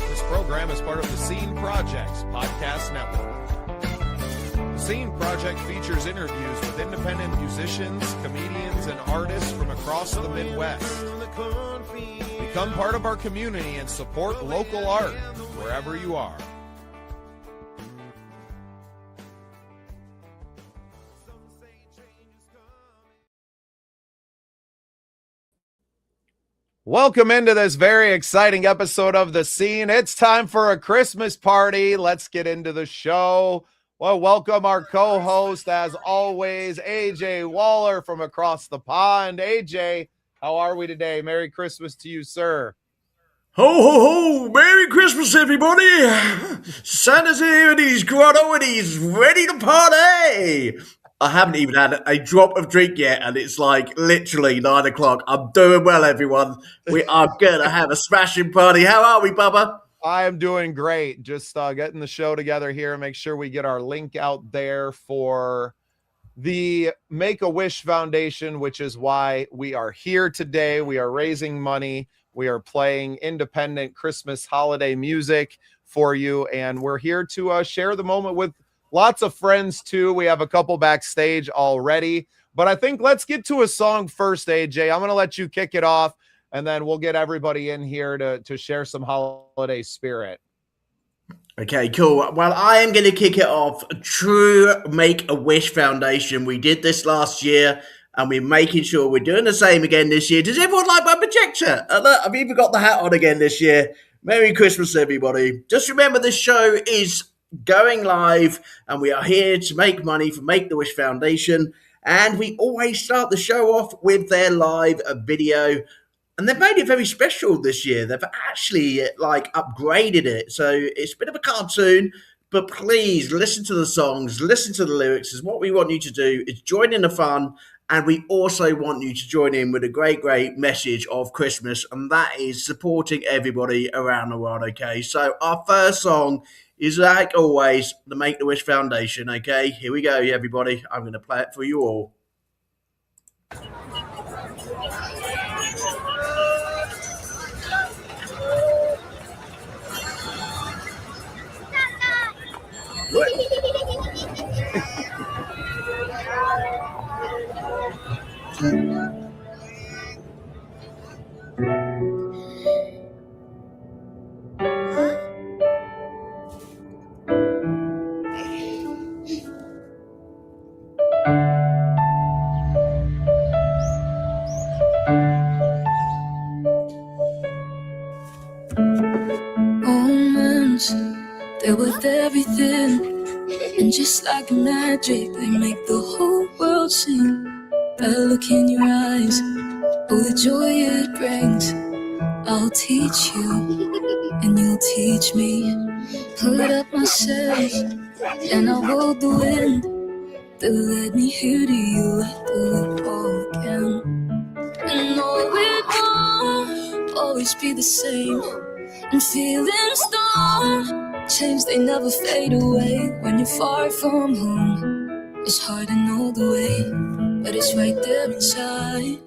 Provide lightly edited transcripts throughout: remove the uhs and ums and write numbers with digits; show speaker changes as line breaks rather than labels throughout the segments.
This program is part of the Scene Project's podcast network. The Scene Project features interviews with independent musicians, comedians, and artists from across the Midwest. Become part of our community and support local art wherever you are. Welcome into this very exciting episode of The Scene. It's time for a Christmas party. Let's get into the show. Well, welcome our co-host, as always, AJ Waller from across the pond. AJ, how are we today? Merry Christmas to you, sir.
Ho, ho, ho! Merry Christmas, everybody! Santa's here and he's grotto and he's ready to party! I haven't even had a drop of drink yet, and it's like literally 9 o'clock. I'm doing well, everyone. We are going to have a smashing party. How are we, Bubba?
I am doing great. Just getting the show together here. Make sure we get our link out there for the Make-A-Wish Foundation, which is why we are here today. We are raising money. We are playing independent Christmas holiday music for you, and we're here to share the moment with lots of friends, too. We have a couple backstage already, but I think let's get to a song first, AJ. I'm going to let you kick it off, and then we'll get everybody in here to share some holiday spirit.
Okay, cool. Well, I am going to kick it off. True Make-A-Wish Foundation. We did this last year, and we're making sure we're doing the same again this year. Does everyone like my projector? Look, I've even got the hat on again this year. Merry Christmas, everybody. Just remember, this show is going live, and we are here to make money for Make-A-Wish Foundation, and we always start the show off with their live video, and they've made it very special this year. They've actually upgraded it, so it's a bit of a cartoon, but please listen to the songs, listen to the lyrics. Is what we want you to do is join in the fun, and we also want you to join in with a great message of Christmas, and that is supporting everybody around the world. Okay, so our first song is, like always, the Make-A-Wish Foundation, okay? Here we go, everybody. I'm going to play it for you all.
They're worth everything, and just like magic, they make the whole world sing. That look in your eyes, oh, the joy it brings. I'll teach you, and you'll teach me. Put up my sails, and I'll hold the wind. They'll let me hear to you like the all again. And no, it won't always be the same. And feelings don't change, they never fade away. When you're far from home, it's hard to know the way, but it's right there inside.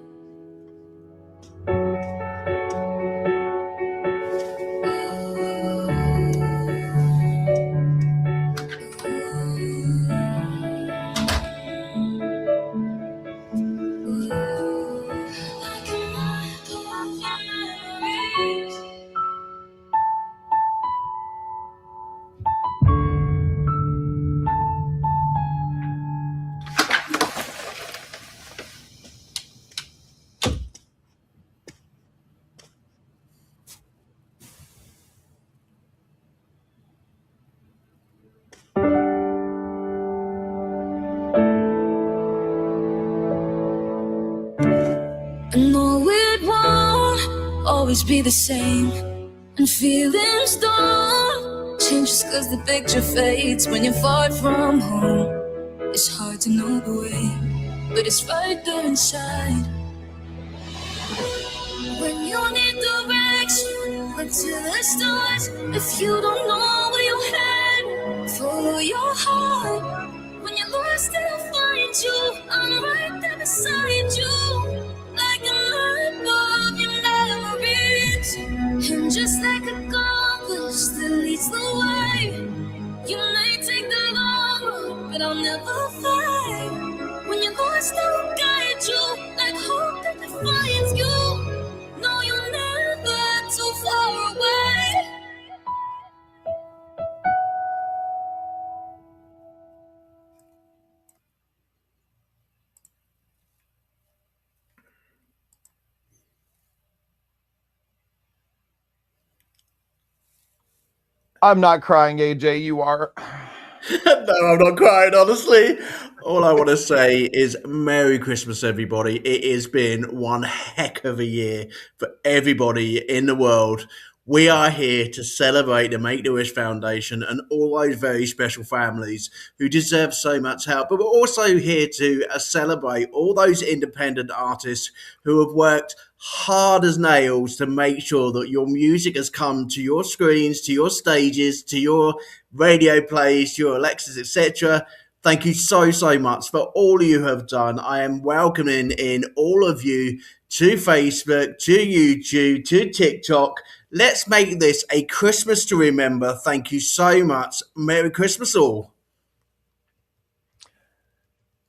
No, it won't always be the same, and feelings don't change just cause the picture fades. When you're far from home, it's hard to know the way, but it's right there inside. When you need direction, look to the stars. If you don't know where you're headed, follow your heart. When you're lost, I'll find you. I'm right there beside you. Like a light bulb, you never reach. just like a compass that leads the way. You may take the long road, but I'll never fade. When your voice don't guide you, like hope that defines you, no, you're never too far away.
I'm not crying, AJ. You are.
No, I'm not crying, honestly. All I want to say is Merry Christmas, everybody. It has been one heck of a year for everybody in the world. We are here to celebrate the Make-A-Wish Foundation and all those very special families who deserve so much help. But we're also here to celebrate all those independent artists who have worked hard as nails to make sure that your music has come to your screens, to your stages, to your radio plays, to your Alexas, etc. Thank you so much for all you have done. I am welcoming in all of you to Facebook, to YouTube, to TikTok. Let's make this a Christmas to remember. Thank you so much. Merry Christmas all.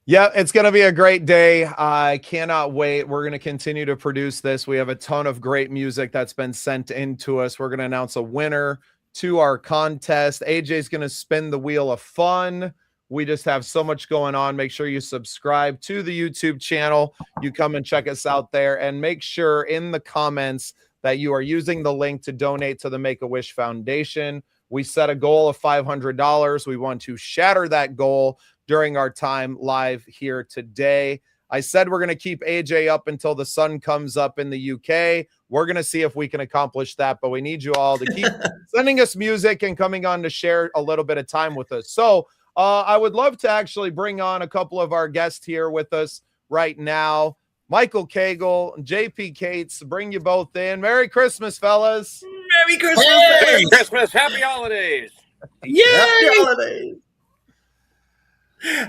Yeah, it's going to be a great day. I cannot wait. We're going to continue to produce this. We have a ton of great music that's been sent in to us. We're going to announce a winner to our contest. AJ's going to spin the wheel of fun. We just have so much going on. Make sure you subscribe to the YouTube channel. You come and check us out there, and make sure in the comments that you are using the link to donate to the Make-A-Wish Foundation. We set a goal of $500. We want to shatter that goal during our time live here today. I said we're going to keep AJ up until the sun comes up in the UK. We're going to see if we can accomplish that, but we need you all to keep sending us music and coming on to share a little bit of time with us. So I would love to actually bring on a couple of our guests here with us right now. Michael Cagle, JP Cates, bring you both in. Merry Christmas, fellas.
Merry Christmas.
Hey! Merry Christmas. Happy holidays.
Yay! Happy holidays.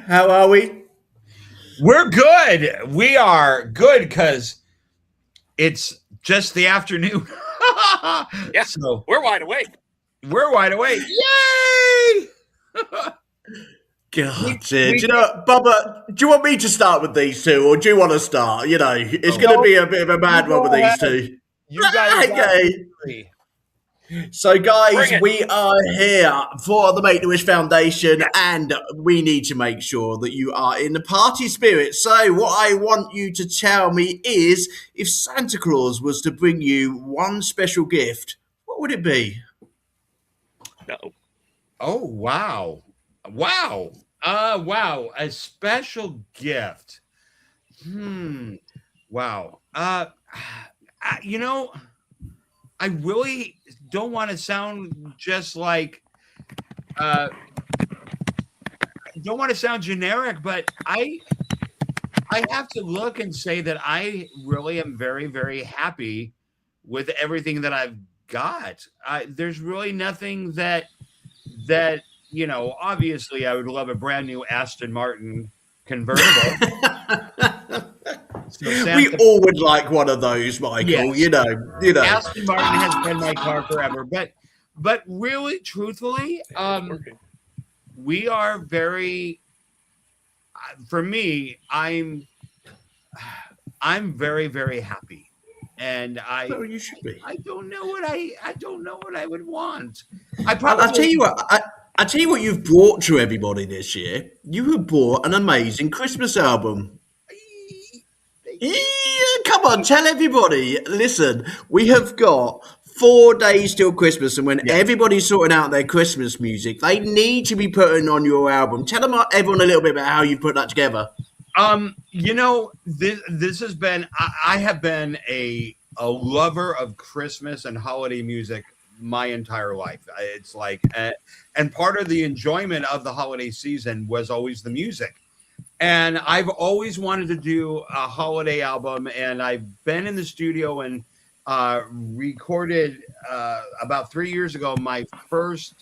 How are we?
We're good. We are good because it's just the afternoon.
Yeah,
so
we're wide awake.
We're wide awake. Yay!
God, do you know, Bubba, do you want me to start with these two, or do you want to start? You know, it's going to be a bit of a bad one with these two.
You guys
okay. So, guys, we are here for the Make-A-Wish Foundation, and we need to make sure that you are in the party spirit. So, what I want you to tell me is, if Santa Claus was to bring you one special gift, what would it be?
No.
Oh, wow. Wow. Wow. A special gift. Wow. You know, I really don't want to sound just like, don't want to sound generic, but I have to look and say that I really am very, very happy with everything that I've got. There's really nothing that, you know, obviously I would love a brand new Aston Martin convertible.
So we all would like one of those, Michael. Yes. You know.
Aston Martin has been my car forever, but really, truthfully, we are very. For me, I'm very, very happy, and
Oh, you should be.
I don't know what I would want.
I'll tell you what. I tell you what you've brought to everybody this year. You have brought an amazing Christmas album. Yeah, come on, tell everybody. Listen, we have got 4 days till Christmas, and when everybody's sorting out their Christmas music, they need to be putting on your album. Tell everyone a little bit about how you put that together.
You know, this has been. I have been a lover of Christmas and holiday music my entire life. It's like, and part of the enjoyment of the holiday season was always the music. And I've always wanted to do a holiday album, and I've been in the studio and recorded about 3 years ago my first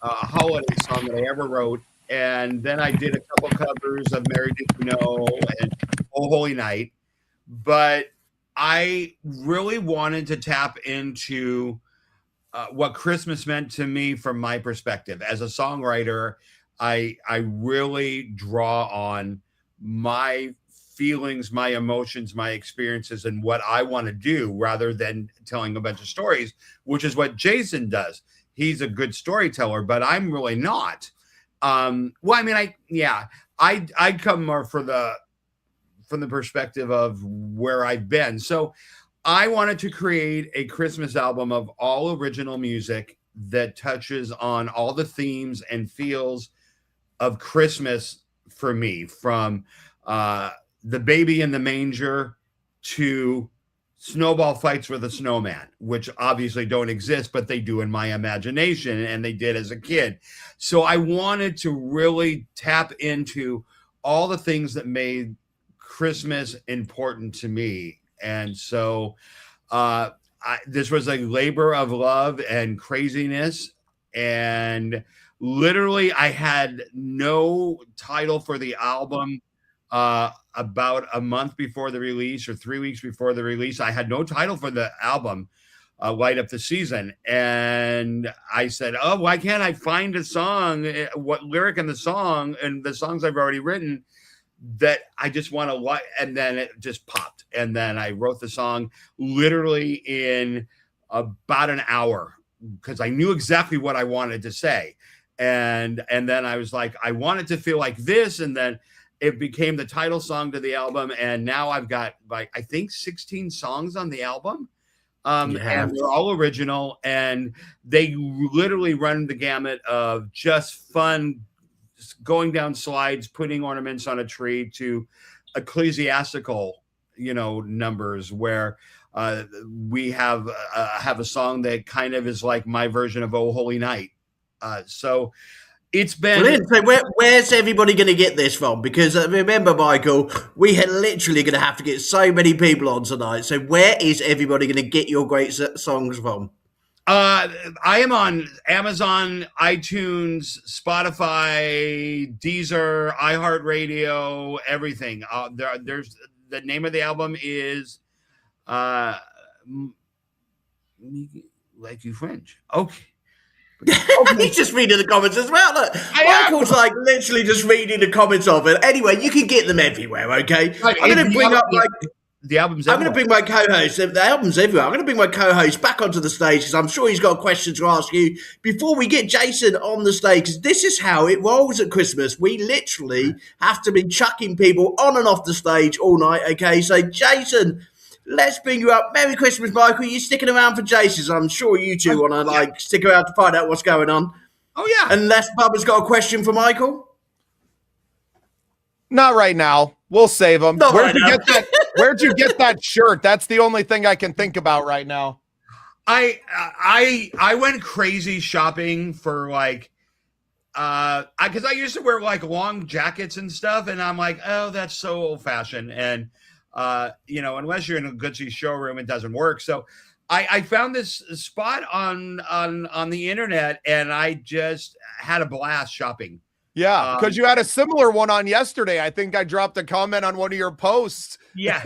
holiday song that I ever wrote. And then I did a couple covers of Mary Did You Know and Oh Holy Night. But I really wanted to tap into what Christmas meant to me from my perspective as a songwriter. I really draw on my feelings, my emotions, my experiences, and what I want to do rather than telling a bunch of stories, which is what Jason does. He's a good storyteller, but I'm really not. Well, I mean, I come more from the perspective of where I've been. So I wanted to create a Christmas album of all original music that touches on all the themes and feels of Christmas for me, from the baby in the manger to snowball fights with a snowman, which obviously don't exist, but they do in my imagination, and they did as a kid. So I wanted to really tap into all the things that made Christmas important to me. And so this was a labor of love and craziness. And literally, I had no title for the album about a month before the release, or 3 weeks before the release. I had no title for the album, Light Up the Season. And I said, oh, why can't I find a song, what lyric in the song, and the songs I've already written, that I just want to like, and then it just popped. And then I wrote the song literally in about an hour, because I knew exactly what I wanted to say. And then I was like, I want it to feel like this. And then it became the title song to the album. And now I've got, like, I think 16 songs on the album. And they're all original, and they literally run the gamut of just fun, going down slides, putting ornaments on a tree, to ecclesiastical, numbers where we have a song that kind of is like my version of "Oh Holy Night." So it's been
brilliant. So where's everybody going to get this from? Because remember, Michael, we are literally going to have to get so many people on tonight. So where is everybody going to get your great songs from?
I am on Amazon, iTunes, Spotify, Deezer, iHeartRadio, everything. There's the name of the album is Like You Fringe. Okay.
He's just reading the comments as well. Look, Michael's like literally just reading the comments of it. Anyway, you can get them everywhere, okay?
Right,
I'm going to bring up
the album's
I'm going to bring my co-host. The album's everywhere. I'm going to bring my co-host back onto the stage because I'm sure he's got a question to ask you before we get Jason on the stage. Because this is how it rolls at Christmas. We literally have to be chucking people on and off the stage all night. Okay, so Jason, let's bring you up. Merry Christmas, Michael. You sticking around for Jason's? I'm sure you two want to stick around to find out what's going on.
Oh yeah.
Unless Bubba's got a question for Michael.
Not right now. We'll save them. Where'd you get that shirt? That's the only thing I can think about right now.
I went crazy shopping for because I used to wear like long jackets and stuff, and I'm like, oh, that's so old fashioned, and unless you're in a Gucci showroom, it doesn't work. So I found this spot on the internet, and I just had a blast shopping.
Yeah, because you had a similar one on yesterday. I think I dropped a comment on one of your posts.
Yeah,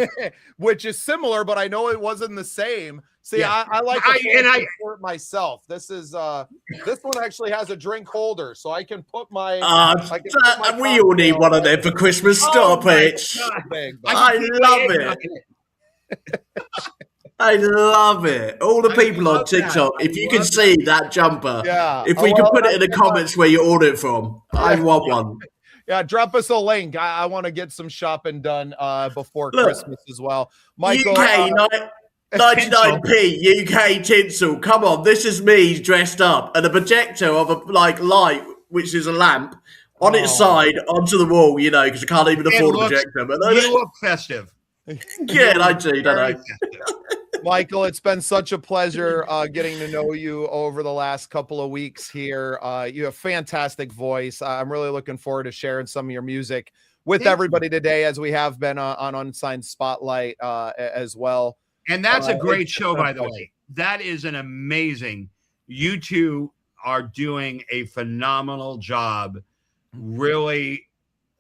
which is similar, but I know it wasn't the same. See,
yeah.
I like
I
for it myself. This is this one actually has a drink holder, so I can put my.
We all need one of them for Christmas. Stop it! I love it. I love it. All the people on TikTok, if you can see that jumper, if we can put it in the comments where you order it from, I want one.
Yeah, drop us a link. I want to get some shopping done before Christmas as well. Michael,
UK 99p UK tinsel. Come on, this is me dressed up, and a projector of a light, which is a lamp, on its side onto the wall. Because I can't even afford a projector. But
you look festive.
Yeah, I do, don't I?
Michael, it's been such a pleasure getting to know you over the last couple of weeks here. You have a fantastic voice. I'm really looking forward to sharing some of your music with everybody today, as we have been on Unsigned Spotlight as well.
And that's a great show, by the way. That is an amazing. You two are doing a phenomenal job, really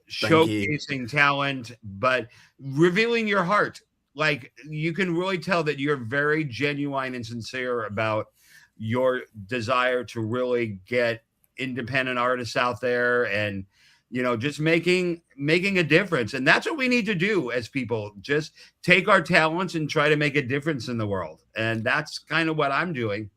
showcasing talent, but revealing your heart. Like, you can really tell that you're very genuine and sincere about your desire to really get independent artists out there and, just making a difference. And that's what we need to do as people, just take our talents and try to make a difference in the world. And that's kind of what I'm doing.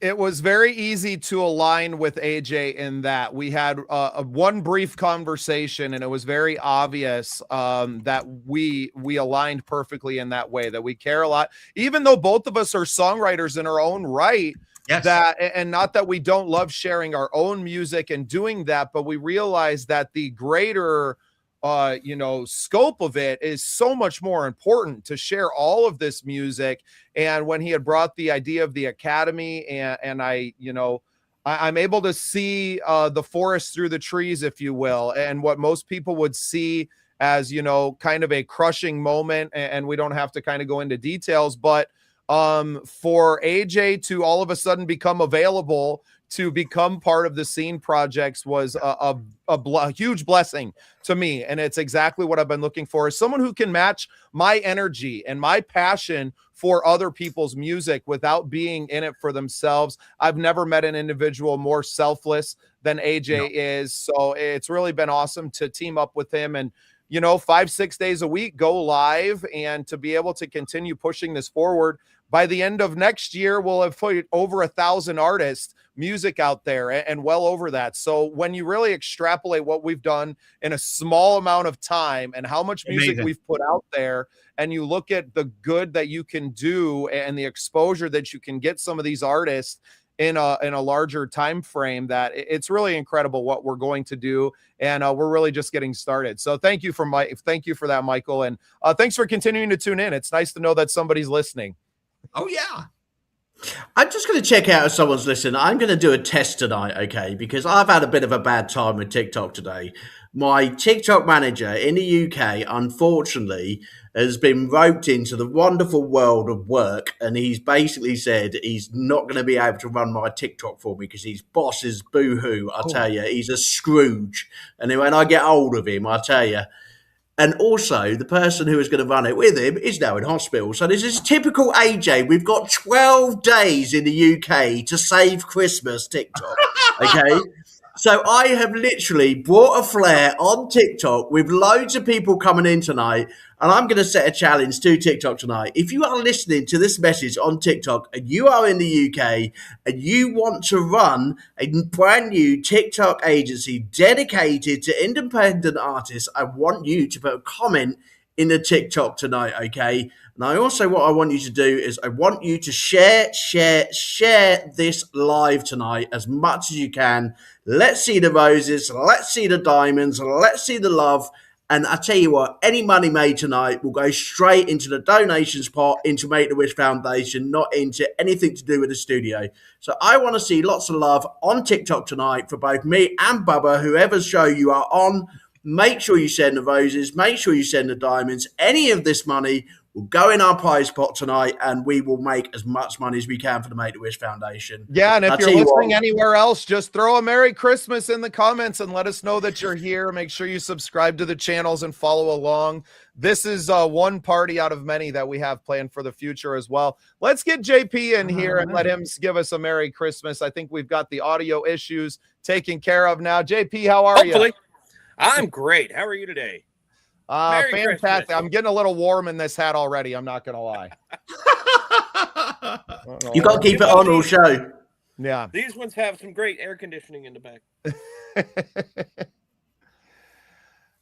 It was very easy to align with AJ in that we had one brief conversation, and it was very obvious that we aligned perfectly in that way, that we care a lot, even though both of us are songwriters in our own right.
Yes.
That, and not that we don't love sharing our own music and doing that, but we realize that the greater scope of it is so much more important to share all of this music. And when he had brought the idea of the Academy, and I'm able to see the forest through the trees, if you will, and what most people would see as, kind of a crushing moment. And we don't have to kind of go into details, but for AJ to all of a sudden become available to become part of the Scene projects was a huge blessing to me. And it's exactly what I've been looking for, is someone who can match my energy and my passion for other people's music without being in it for themselves. I've never met an individual more selfless than AJ is. So it's really been awesome to team up with him and, 5-6 days a week, go live, and to be able to continue pushing this forward. By the end of next year, we'll have put over 1,000 artists music out there, and well over that. So when you really extrapolate what we've done in a small amount of time and how much music we've put out there, and you look at the good that you can do and the exposure that you can get some of these artists in a larger time frame, that it's really incredible what we're going to do. And we're really just getting started. So thank you for that, Michael. And thanks for continuing to tune in. It's nice to know that somebody's listening.
Oh yeah.
I'm just going to check out if someone's listening. I'm going to do a test tonight, okay? Because I've had a bit of a bad time with TikTok today. My TikTok manager in the UK, unfortunately, has been roped into the wonderful world of work, and he's basically said he's not going to be able to run my TikTok for me because his boss is boo-hoo, I tell you. He's a Scrooge. And then when I get hold of him, I tell you. And also, the person who is going to run it with him is now in hospital. So this is typical AJ. We've got 12 days in the UK to save Christmas TikTok, okay? So I have literally brought a flare on TikTok with loads of people coming in tonight, and I'm going to set a challenge to TikTok tonight. If you are listening to this message on TikTok and you are in the UK and you want to run a brand new TikTok agency dedicated to independent artists, I want you to put a comment in the TikTok tonight, okay? And I also, what I want you to do is I want you to share this live tonight as much as you can. Let's see the roses. Let's see the diamonds. Let's see the love. And I tell you what, any money made tonight will go straight into the donations pot, into Make-A-Wish Foundation, not into anything to do with the studio. So I want to see lots of love on TikTok tonight for both me and Bubba, whoever show you are on. Make sure you send the roses. Make sure you send the diamonds. Any of this money will go in our prize pot tonight, and we will make as much money as we can for the Make-A-Wish Foundation.
Yeah, and if you're listening anywhere else, just throw a Merry Christmas in the comments and let us know that you're here. Make sure you subscribe to the channels and follow along. This is one party out of many that we have planned for the future as well. Let's get JP in here and let him give us a Merry Christmas. I think we've got the audio issues taken care of now. JP, how are you?
I'm great. How are you today?
Fantastic. Christmas. I'm getting a little warm in this hat already. I'm not going to lie.
You got to keep it on all show.
Yeah.
These ones have some great air conditioning in the back.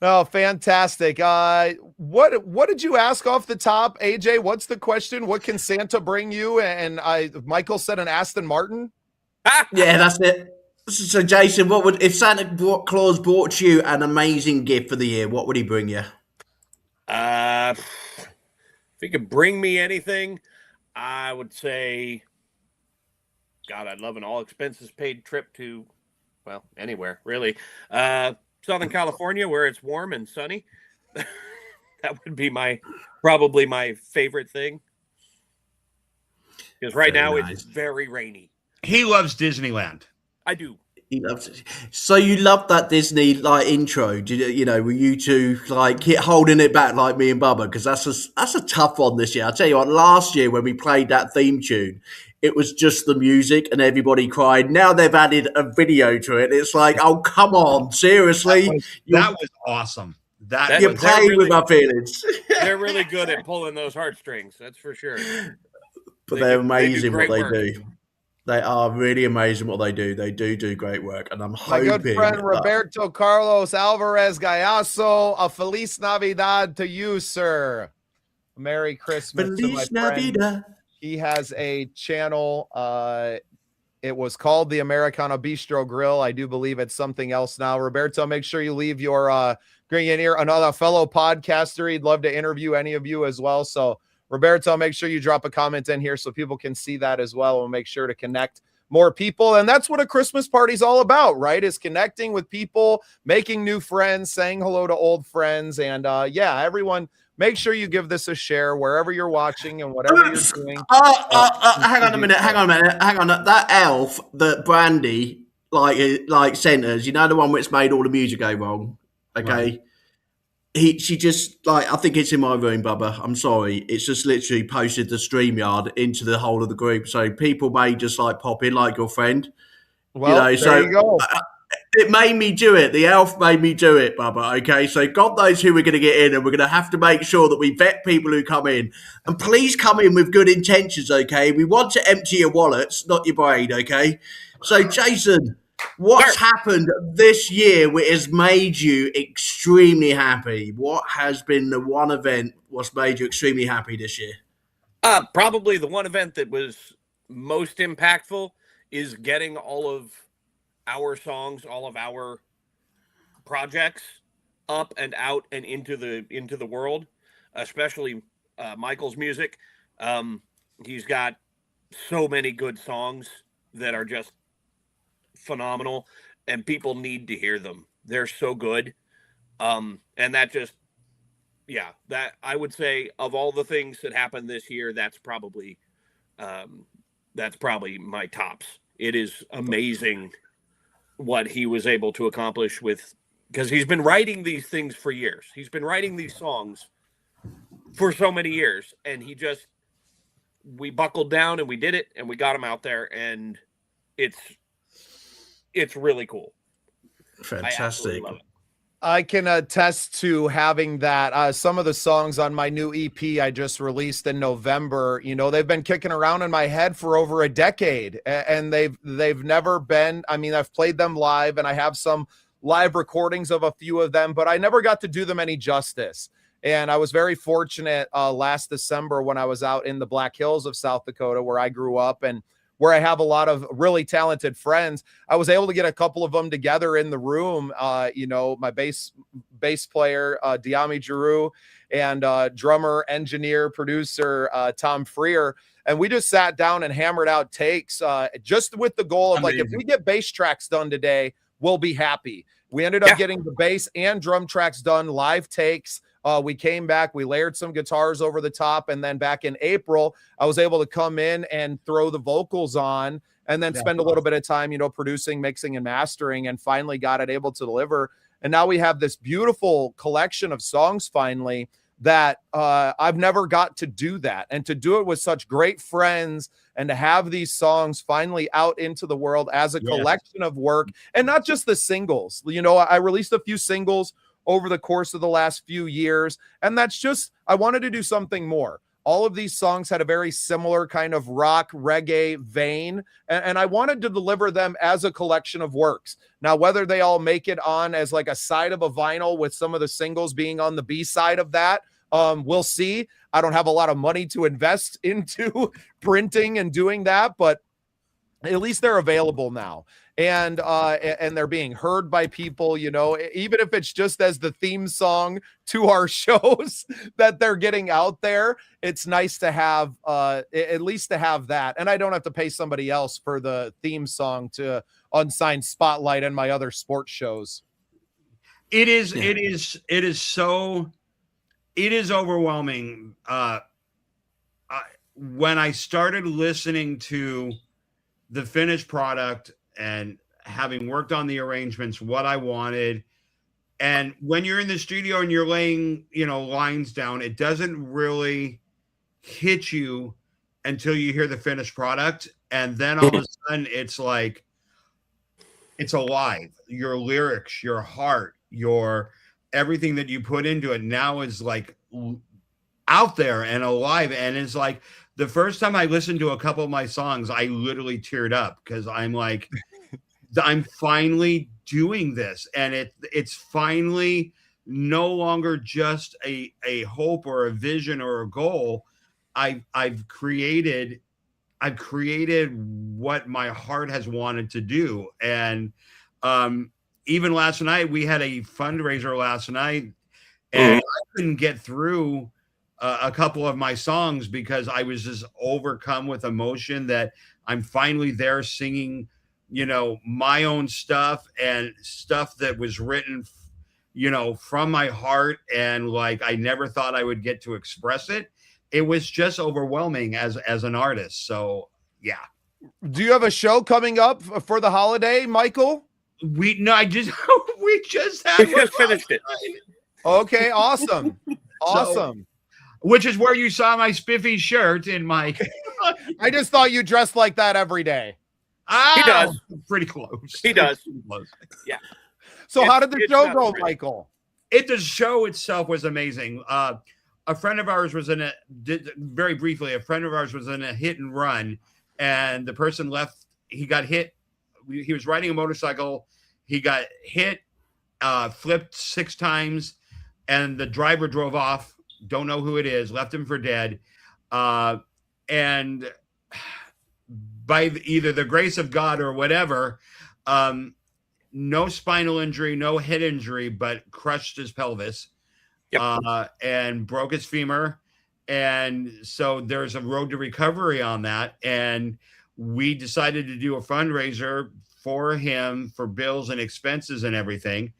Oh, fantastic. What did you ask off the top, AJ? What's the question? What can Santa bring you? And Michael said an Aston Martin.
Yeah, that's it. So, Jason, what would if Santa Claus brought you an amazing gift for the year? What would he bring you?
If he could bring me anything, I would say, God, I'd love an all expenses paid trip to, well, anywhere really. Southern California, where it's warm and sunny. That would be probably my favorite thing. Because right now it's very rainy.
He loves Disneyland.
I do.
He loves it. So you love that Disney intro? Did were you two holding it back like me and Bubba? Because that's a tough one this year. I tell you what, last year when we played that theme tune, it was just the music and everybody cried. Now they've added a video to it. It's like, oh, come on, seriously?
That was awesome.
You're
Was
playing with my feelings.
They're really good at pulling those heartstrings. That's for sure.
But they're amazing
what
they do. They are really amazing what they do. They do great work. And I'm
My
hoping
good friend Roberto Carlos Alvarez Gallaso, a Feliz Navidad to you, sir. Merry Christmas to my friend.
Navidad.
He has a channel. It was called the Americana Bistro Grill. I do believe it's something else now. Roberto, make sure you leave your bring in here another fellow podcaster. He'd love to interview any of you as well. So Roberto, make sure you drop a comment in here so people can see that as well. We'll make sure to connect more people. And that's what a Christmas party is all about, right? Is connecting with people, making new friends, saying hello to old friends. And yeah, everyone, make sure you give this a share wherever you're watching and whatever you're doing.
Hang on a minute. That elf that Brandy like sent us, you know, the one which made all the music go wrong. Okay.
Right.
She just like, I think it's in my room, Bubba. I'm sorry. It's just literally posted the StreamYard into the whole of the group. So people may just like pop in like your friend.
Well,
you know,
there you go.
It made me do it. The elf made me do it, Bubba. Okay, so God knows who we're going to get in, and we're going to have to make sure that we vet people who come in. And please come in with good intentions, okay? We want to empty your wallets, not your brain, okay? So, Jason, what's happened this year which has made you extremely happy? What has been the one event what's made you extremely happy this year?
Probably the one event that was most impactful is getting all of our songs, all of our projects up and out and into the world, especially Michael's music. He's got so many good songs that are just phenomenal, and people need to hear them. They're so good. And that just, yeah, that I would say of all the things that happened this year, that's probably my tops. It is amazing what he was able to accomplish because he's been writing these things for years. He's been writing these songs for so many years, and we buckled down and we did it and we got him out there, and it's really cool.
Fantastic.
I love it.
I can attest to having that. Some of the songs on my new EP I just released in November, you know, they've been kicking around in my head for over a decade, and they've never been. I mean, I've played them live, and I have some live recordings of a few of them, but I never got to do them any justice. And I was very fortunate last December when I was out in the Black Hills of South Dakota, where I grew up and where I have a lot of really talented friends. I was able to get a couple of them together in the room. You know, my bass player, Diami Giroux, and drummer, engineer, producer, Tom Freer. And we just sat down and hammered out takes just with the goal of like, if we get bass tracks done today, we'll be happy. We ended up getting the bass and drum tracks done, live takes. We came back, we layered some guitars over the top, and then back in April, I was able to come in and throw the vocals on and then spend a little bit of time, you know, producing, mixing, and mastering, and finally got it able to deliver. And now we have this beautiful collection of songs finally that I've never got to do that. And to do it with such great friends and to have these songs finally out into the world as a collection of work, and not just the singles. You know, I released a few singles over the course of the last few years, and that's just, I wanted to do something more. All of these songs had a very similar kind of rock reggae vein, and I wanted to deliver them as a collection of works. Now, whether they all make it on as like a side of a vinyl with some of the singles being on the B side of that, we'll see. I don't have a lot of money to invest into printing and doing that, but at least they're available now. And they're being heard by people, you know, even if it's just as the theme song to our shows that they're getting out there. It's nice to have at least to have that. And I don't have to pay somebody else for the theme song to unsigned spotlight and my other sports shows.
It is overwhelming. When I started listening to the finished product and having worked on the arrangements, what I wanted. And when you're in the studio and you're laying, you know, lines down, it doesn't really hit you until you hear the finished product, and then all of a sudden it's like it's alive. Your lyrics, your heart, your everything that you put into it now is like out there and alive. And it's like the first time I listened to a couple of my songs, I literally teared up because I'm like, I'm finally doing this, and it's finally no longer just a hope or a vision or a goal. I've created what my heart has wanted to do. And even last night, we had a fundraiser last night, and I couldn't get through a couple of my songs because I was just overcome with emotion that I'm finally there singing, my own stuff and stuff that was written, from my heart. And like, I never thought I would get to express it. It was just overwhelming as an artist. So yeah.
Do you have a show coming up for the holiday, Michael?
We just finished it.
Okay, awesome. Awesome.
Which is where you saw my spiffy shirt in my
I just thought you dressed like that every day.
He does. Pretty close.
He does.
Close.
Yeah.
So how did the show go, Michael?
The show itself was amazing. A friend of ours was very briefly, a friend of ours was in a hit and run, and the person left. He got hit. He was riding a motorcycle. He got hit, flipped 6 times, and the driver drove off. Don't know who it is. Left him for dead. And by either the grace of God or whatever, no spinal injury, no head injury, but crushed his pelvis. Yep. And broke his femur. And so there's a road to recovery on that. And we decided to do a fundraiser for him for bills and expenses and everything.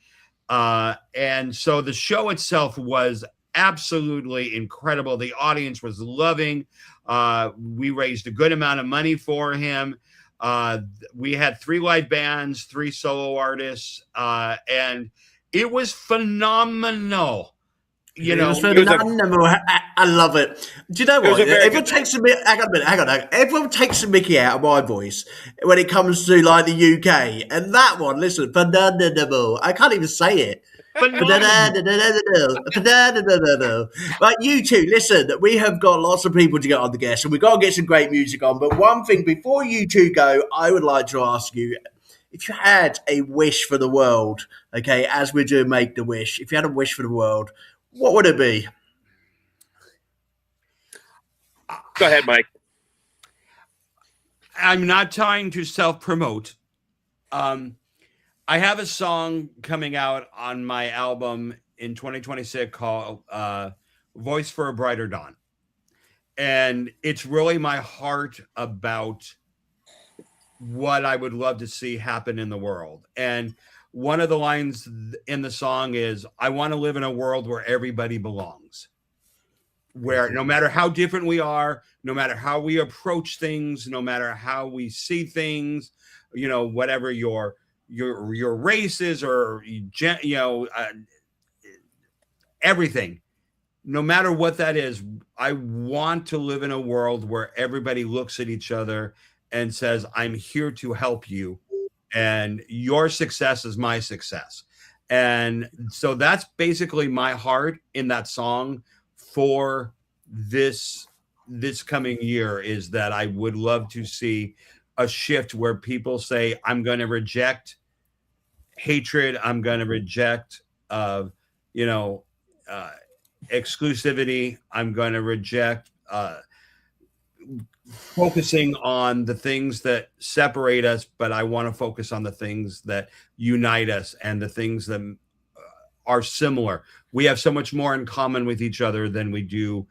And so the show itself was absolutely incredible. The audience was loving. We raised a good amount of money for him. We had 3 live bands, 3 solo artists, and it was phenomenal.
It was phenomenal. I love it. Do you know what? Everyone takes a bit. Hang on. Everyone takes a mickey out of my voice when it comes to like the UK, and that one. Listen, phenomenal. I can't even say it. But you two, listen, we have got lots of people to get on the guest, and we've got to get some great music on. But one thing before you two go, I would like to ask you, if you had a wish for the world, okay, as we're doing Make the Wish, if you had a wish for the world, what would it be?
Go ahead, Mike.
I'm not trying to self-promote. I have a song coming out on my album in 2026 called Voice for a Brighter Dawn. And it's really my heart about what I would love to see happen in the world. And one of the lines in the song is, I want to live in a world where everybody belongs. Where no matter how different we are, no matter how we approach things, no matter how we see things, whatever your race is or, everything, no matter what that is, I want to live in a world where everybody looks at each other and says, I'm here to help you. And your success is my success. And so that's basically my heart in that song for this coming year, is that I would love to see a shift where people say, I'm going to reject hatred. I'm going to reject, exclusivity. I'm going to reject focusing on the things that separate us, but I want to focus on the things that unite us and the things that are similar. We have so much more in common with each other than we do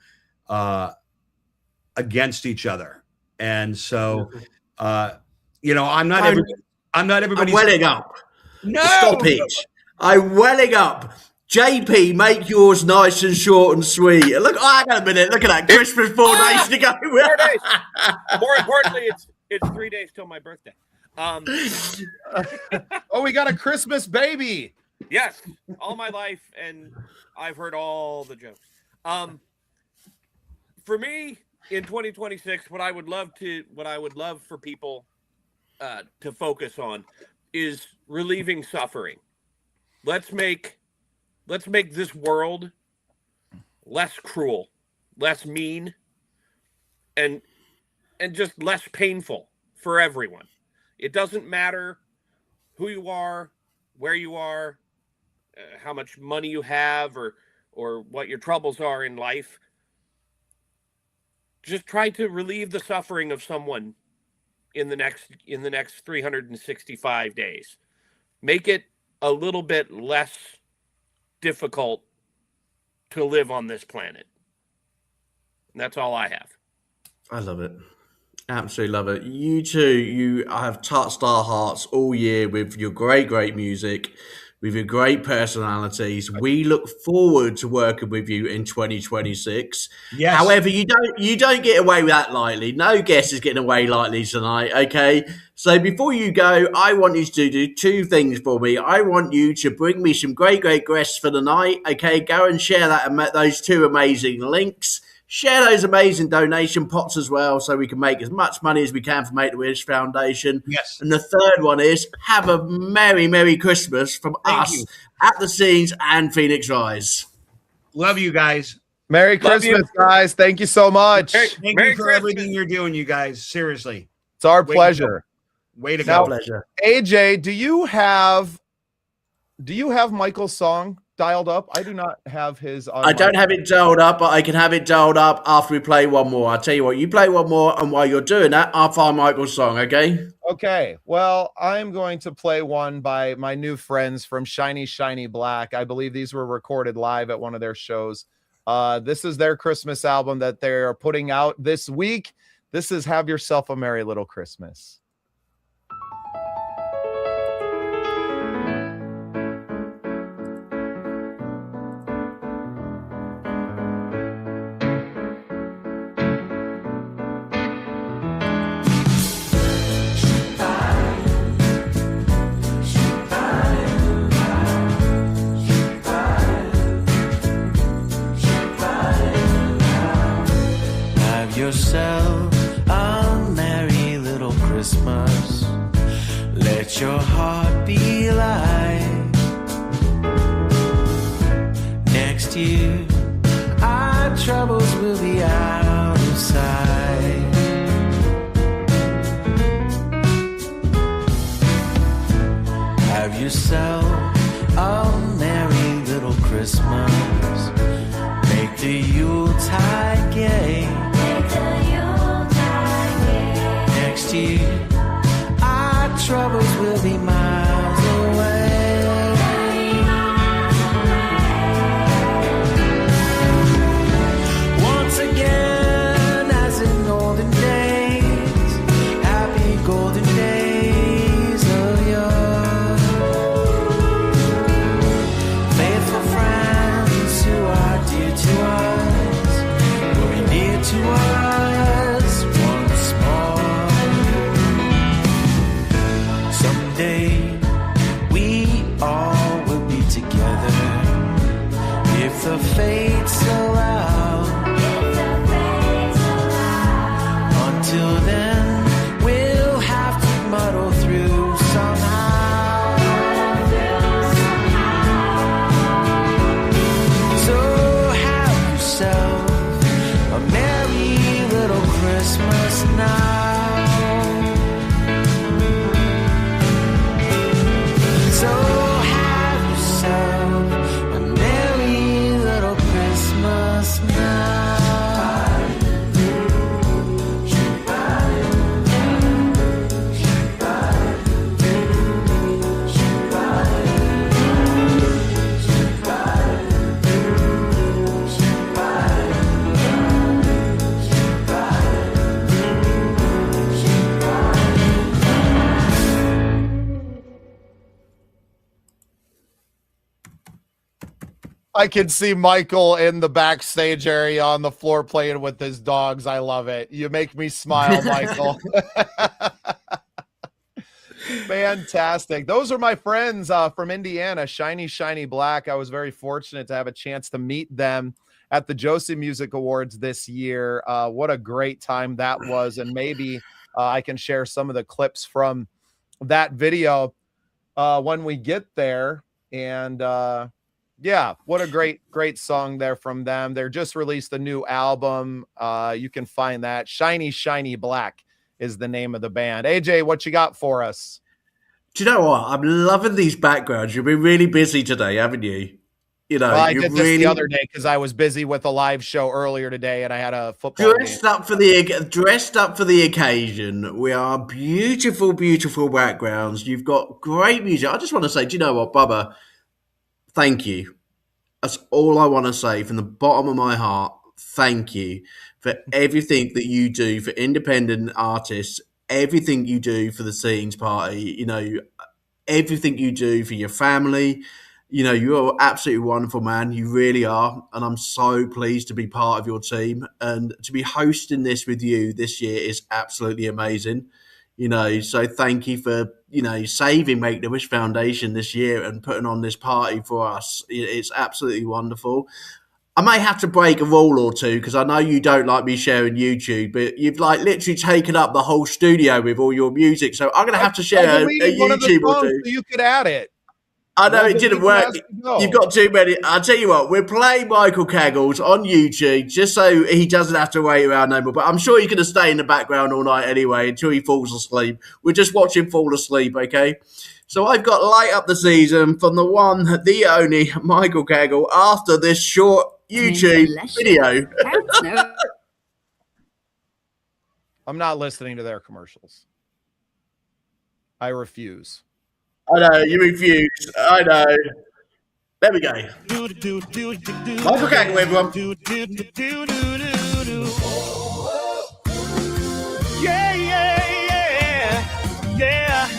against each other. And so, I'm not everybody. I'm
welling up.
No,
stop it. I'm welling up. JP, make yours nice and short and sweet. Look, hang on a minute. Look at that. Christmas 4 days to go.
4 days. More importantly, it's 3 days till my birthday.
Oh, we got a Christmas baby.
Yes, all my life, and I've heard all the jokes. For me, in 2026, what I would love for people to focus on is relieving suffering. Let's make this world less cruel, less mean, and just less painful for everyone. It doesn't matter who you are, where you are, how much money you have, or what your troubles are in life. Just try to relieve the suffering of someone in the next 365 days. Make it a little bit less difficult to live on this planet. And that's all I have.
I love it. Absolutely love it. You too. You have touched our hearts all year with your great music, with your great personalities. We look forward to working with you in 2026.
Yes.
However, you don't get away with that lightly. No guest is getting away lightly tonight. Okay. So before you go, I want you to do two things for me. I want you to bring me some great guests for the night. Okay. Go and share those two amazing links. Share those amazing donation pots as well so we can make as much money as we can for Make-A-Wish Foundation.
Yes.
And the third one is have a Merry Christmas from us at the Scenes and Phoenix Rise.
Love you guys.
Merry Christmas, guys. Thank you so much.
Thank you for everything you're doing, you guys. Seriously.
It's our pleasure.
Way to
Now,
go.
Pleasure.
AJ, do you have Michael's song dialed up? I do not have his on.
I don't have it dialed up, but I can have it dialed up after we play one more. I'll tell you what, you play one more, and while you're doing that, I'll find Michael's song, okay?
Okay. Well, I'm going to play one by my new friends from Shiny Black. I believe these were recorded live at one of their shows. This is their Christmas album that they are putting out this week. This is Have Yourself a Merry Little Christmas.
Yourself a merry little Christmas. Let your heart be light. Next year, our troubles will be out of sight. Have yourself a merry little Christmas. Make the Yuletide gay. Next year, our troubles will be miles away. Once again, as in olden days, happy golden days of yore. Faithful friends who are dear to us will be near to us once more. Someday we all will be together if the fates allow. Until then, we'll have to muddle through somehow. So have yourself a merry little Christmas now. So have yourself a merry little Christmas now.
I can see Michael in the backstage area on the floor playing with his dogs. I love it. You make me smile, Michael. Fantastic. Those are my friends from Indiana, Shiny Black. I was very fortunate to have a chance to meet them at the Josie Music Awards this year. What a great time that was. And maybe I can share some of the clips from that video when we get there. And yeah, what a great song there from them. They're just released a new album. You can find that. Shiny Shiny Black is the name of the band. AJ, what you got for us?
Do you know what? I'm loving these backgrounds. You've been really busy today, haven't you? You know,
Well, I
you
did this the other day because I was busy with a live show earlier today, and I had a football game.
Dressed up for the occasion. We are beautiful, beautiful backgrounds. You've got great music. I just want to say, do you know what, Bubba? Thank you. That's all I want to say from the bottom of my heart. Thank you for everything that you do for independent artists, everything you do for the Scenes Party, you know, everything you do for your family. You know, you're absolutely wonderful, man. You really are. And I'm so pleased to be part of your team. And to be hosting this with you this year is absolutely amazing. You know, so thank you for, you know, saving Make the Wish Foundation this year and putting on this party for us. It's absolutely wonderful. I may have to break a rule or two because I know you don't like me sharing YouTube, but you've like literally taken up the whole studio with all your music. So I'm going to have to share a YouTube or two.
So you could add it.
I know it didn't work. You've got too many. I'll tell you what, we're playing Michael Caggles on YouTube just so he doesn't have to wait around no more. But I'm sure you're going to stay in the background all night anyway until he falls asleep. We're just watching fall asleep, okay? So I've got Light Up the Season from the one, the only Michael Caggle after this short YouTube video.
I'm not listening to their commercials. I refuse.
I know, you refuse. I know. There we go. Michael Caggle, everyone.
Yeah, yeah, yeah, yeah.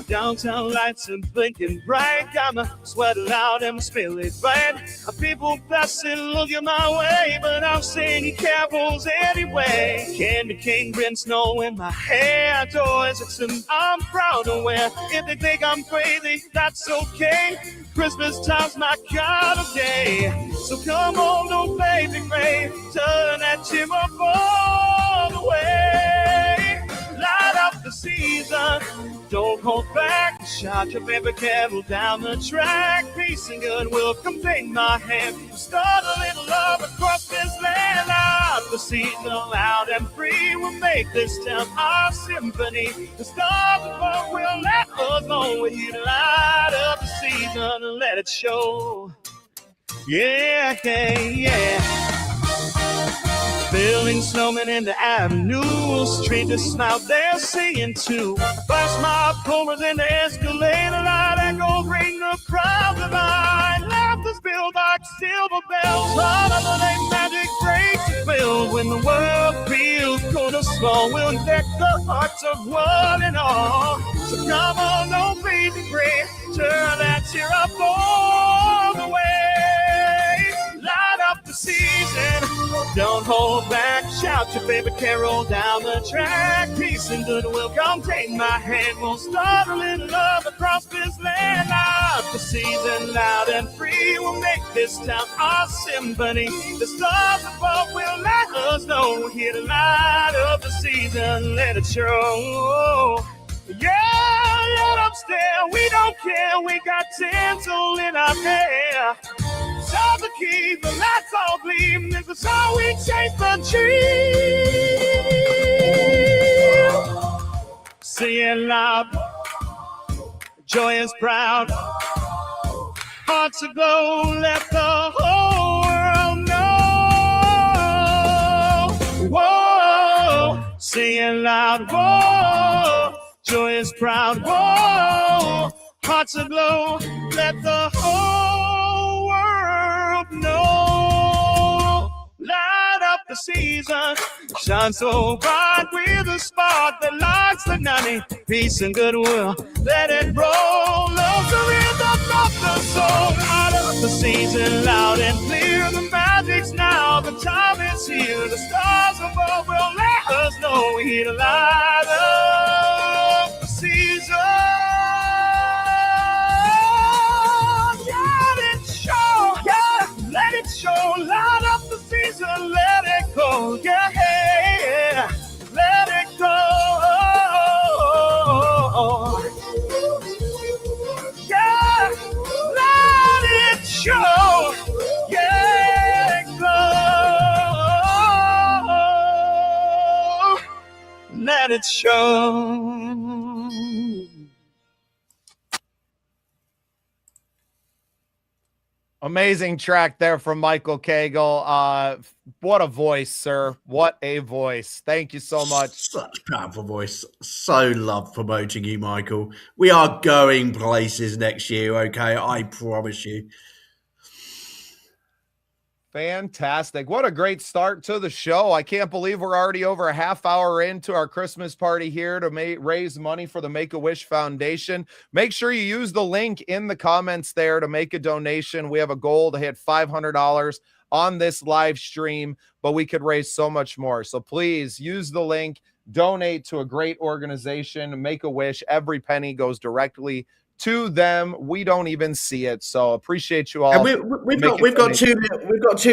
Downtown lights are blinking bright, got my sweat loud and my spirit bright. People passing, looking my way, but I'm singing carols anyway. Candy cane, green snow in my hair, toys and I'm proud to wear. If they think I'm crazy, that's okay. Christmas time's my kind of day. So come on, no baby gray, turn that cheer up all the way. Light up the season, don't hold back. Shout your favorite carol down the track. Peace and goodwill come take my hand. Start a little love across this land. Light up the season loud and free. We'll make this town our symphony. The stars above will let us know we're here to light up the season and let it show. Yeah, yeah, yeah. Building snowmen in the avenue, strangers smile, they're singing too. First my pullers in the escalator, light echoes ring the crowd divine. Laughter's built like silver bells, holiday magic breaks the spell. When the world feels cold or small, we'll deck the hearts of one and all. So come on, no baby gray, turn that cheer up all the way. Light up the season, don't hold back. Shout your favorite carol down the track. Peace and goodwill, come take my hand. We'll start a little love across this land. Light up the season, loud and free. We'll make this town our symphony. The stars above will let us know we're here to light up the season. Let it show. Yeah, let upstairs, we don't care. We got tinsel in our hair. Stars the keys, the lights all gleam. This is how we chase the dream. Singing loud, joy is proud. Hearts aglow, let the whole world know. Whoa, singing loud, whoa. Joy is proud, whoa, hearts aglow, let the whole world know. Light up the season, shine so bright with a spark that lights the night. Peace and goodwill, let it roll. Love's the rhythm of the soul. Light up the season, loud and clear. The magic's now, the time is here. The stars above will let us know we're here to light up. Season. that it shows.
Amazing track there from Michael Cagle. What a voice, sir. What a voice. Thank you so much.
Such powerful voice. So love promoting you, Michael. We are going places next year, okay? I promise you.
Fantastic. What a great start to the show. I can't believe we're already over a half hour into our Christmas party here to raise money for the Make-A-Wish Foundation. Make sure you use the link in the comments there to make a donation. We have a goal to hit $500 on this live stream, but we could raise so much more. So please use the link, donate to a great organization, Make-A-Wish. Every penny goes directly to them. We don't even see it. So appreciate you all.
And we've got two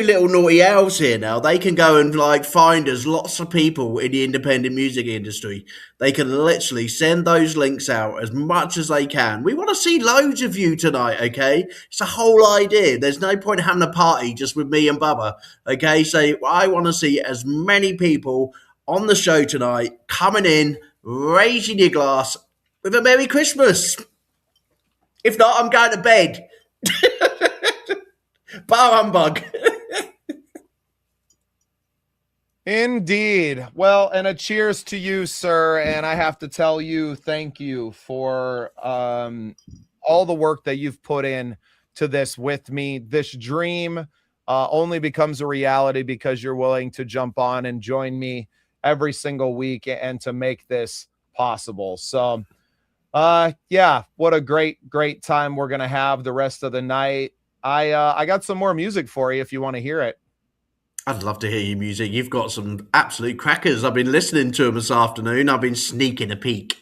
little naughty owls here now. They can go and like find us lots of people in the independent music industry. They can literally send those links out as much as they can. We want to see loads of you tonight, okay? It's the whole idea. There's no point having a party just with me and Bubba, okay? So I want to see as many people on the show tonight coming in, raising your glass with a Merry Christmas. If not, I'm going to bed. Bar humbug.
Indeed. Well, and a cheers to you, sir. And I have to tell you, thank you for all the work that you've put in to this with me. This dream only becomes a reality because you're willing to jump on and join me every single week and to make this possible. So yeah, what a great time we're gonna have the rest of the night. I got some more music for you if you want to hear it.
I'd love to hear your music. You've got some absolute crackers. I've been listening to them this afternoon. I've been sneaking a peek.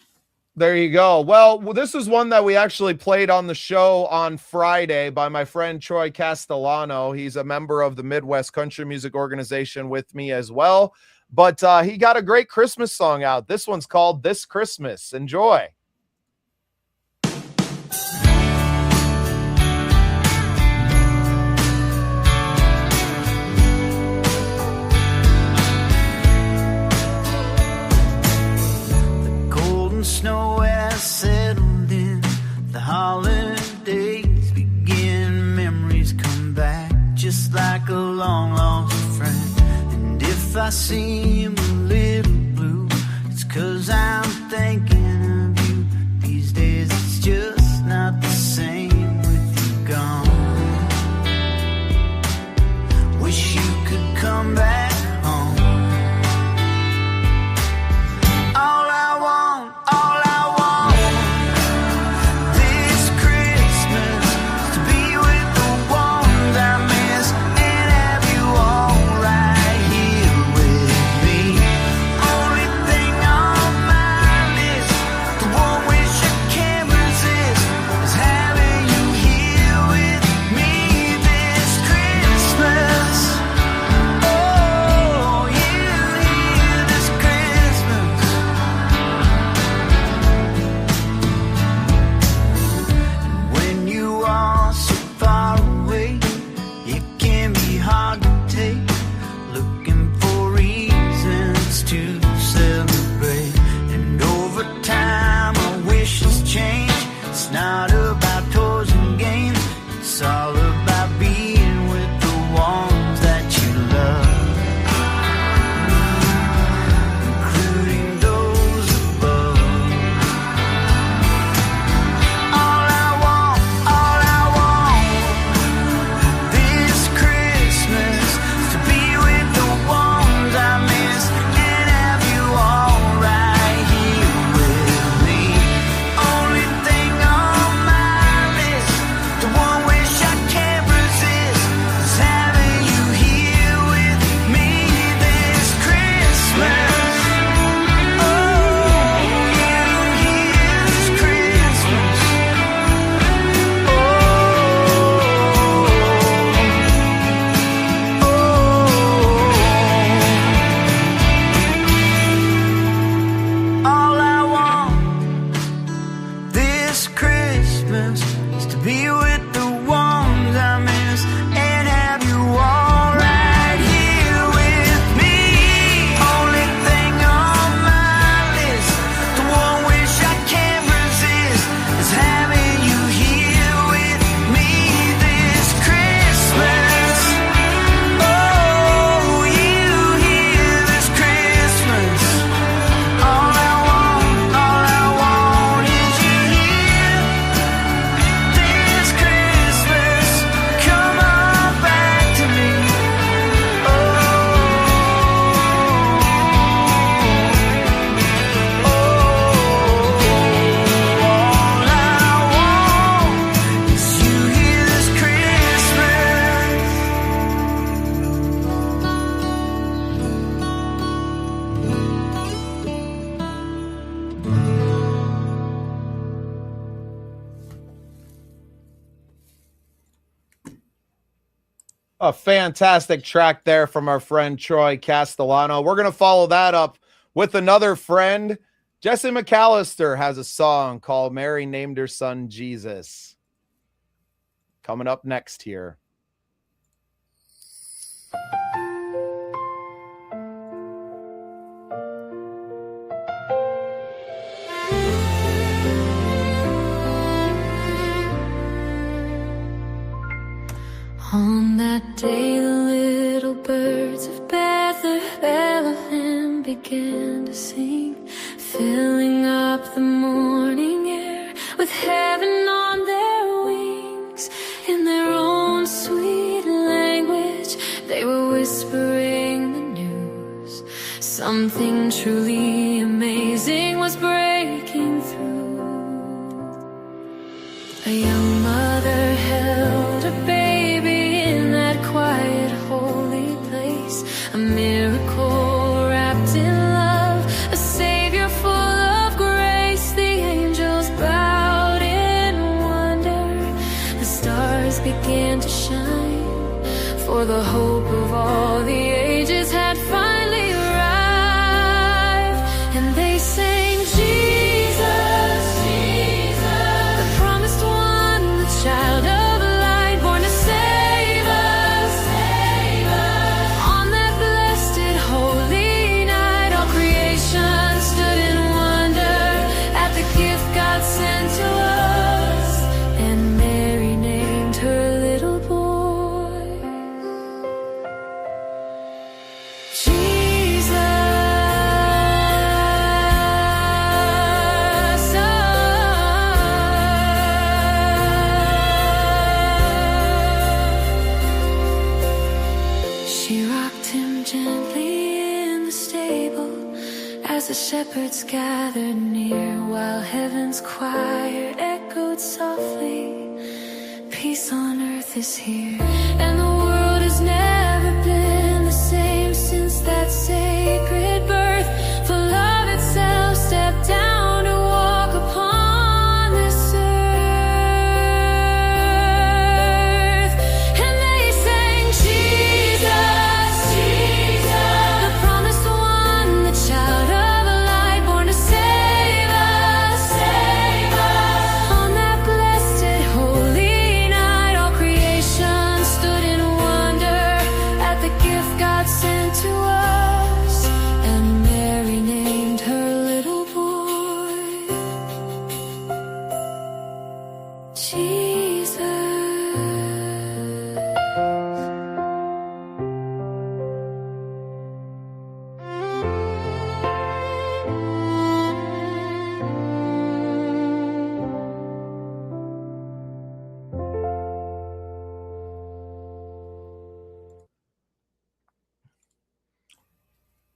There you go. Well, this is one that we actually played on the show on Friday by my friend Troy Castellano. He's a member of the Midwest Country Music Organization with me as well. But he got a great Christmas song out. This one's called This Christmas. Enjoy.
Snow has settled in, the holidays begin, memories come back just like a long lost friend. And if I seem a little blue, it's 'cause I'm thinking of you. These days it's just not the same with you gone. Wish you could come back home. All I want this Christmas to be with the ones I miss and have you all right here with me.
A fantastic track there from our friend Troy Castellano. We're going to follow that up with another friend. Jesse McAllister has a song called Mary Named Her Son Jesus. Coming up next here.
On that day, the little birds of Bethlehem began to sing, filling up the morning air with heaven on their wings. In their own sweet language, they were whispering the news. Something truly amazing was breaking through. A young mother held a baby in that quiet, holy place. A miracle wrapped in love, a savior full of grace. The angels bowed in wonder, the stars began to shine, for the hope of all the ages had finally arrived. And they sang, Jesus, Jesus, the promised one, the child of light, born to save us, save us. On that blessed holy night, all creation stood in wonder at the gift God sent to us. And Mary named her little boy Jesus. She rocked him gently in the stable as the shepherds gathered near, while heaven's choir echoed softly, peace on earth is here. And the world has never been the same since that sacred birth. For love itself stepped down to walk upon this earth. And they sang, Jesus, Jesus, the promised one, the child of light, born to save us, save us. On that blessed holy night, all creation stood in wonder at the gift God sent to us. And Mary named her little boy Jesus.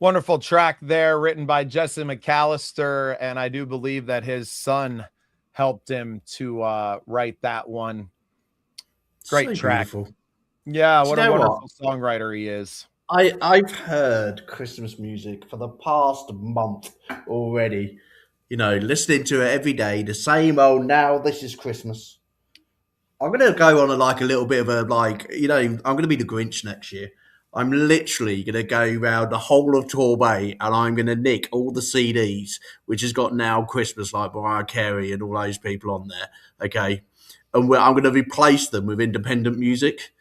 Wonderful track there, written by Jesse McAllister, and I do believe that his son helped him to write that one. Great
So
track.
beautiful.
Yeah,
Do
what
you
a
know
wonderful songwriter he is.
I've heard Christmas music for the past month already. You know, listening to it every day, the same old. Now this is Christmas. I'm gonna go on a little bit of a I'm gonna be the Grinch next year. I'm literally gonna go around the whole of Torbay and I'm gonna nick all the CDs which has got Now Christmas like Mariah Carey and all those people on there. Okay, and I'm gonna replace them with independent music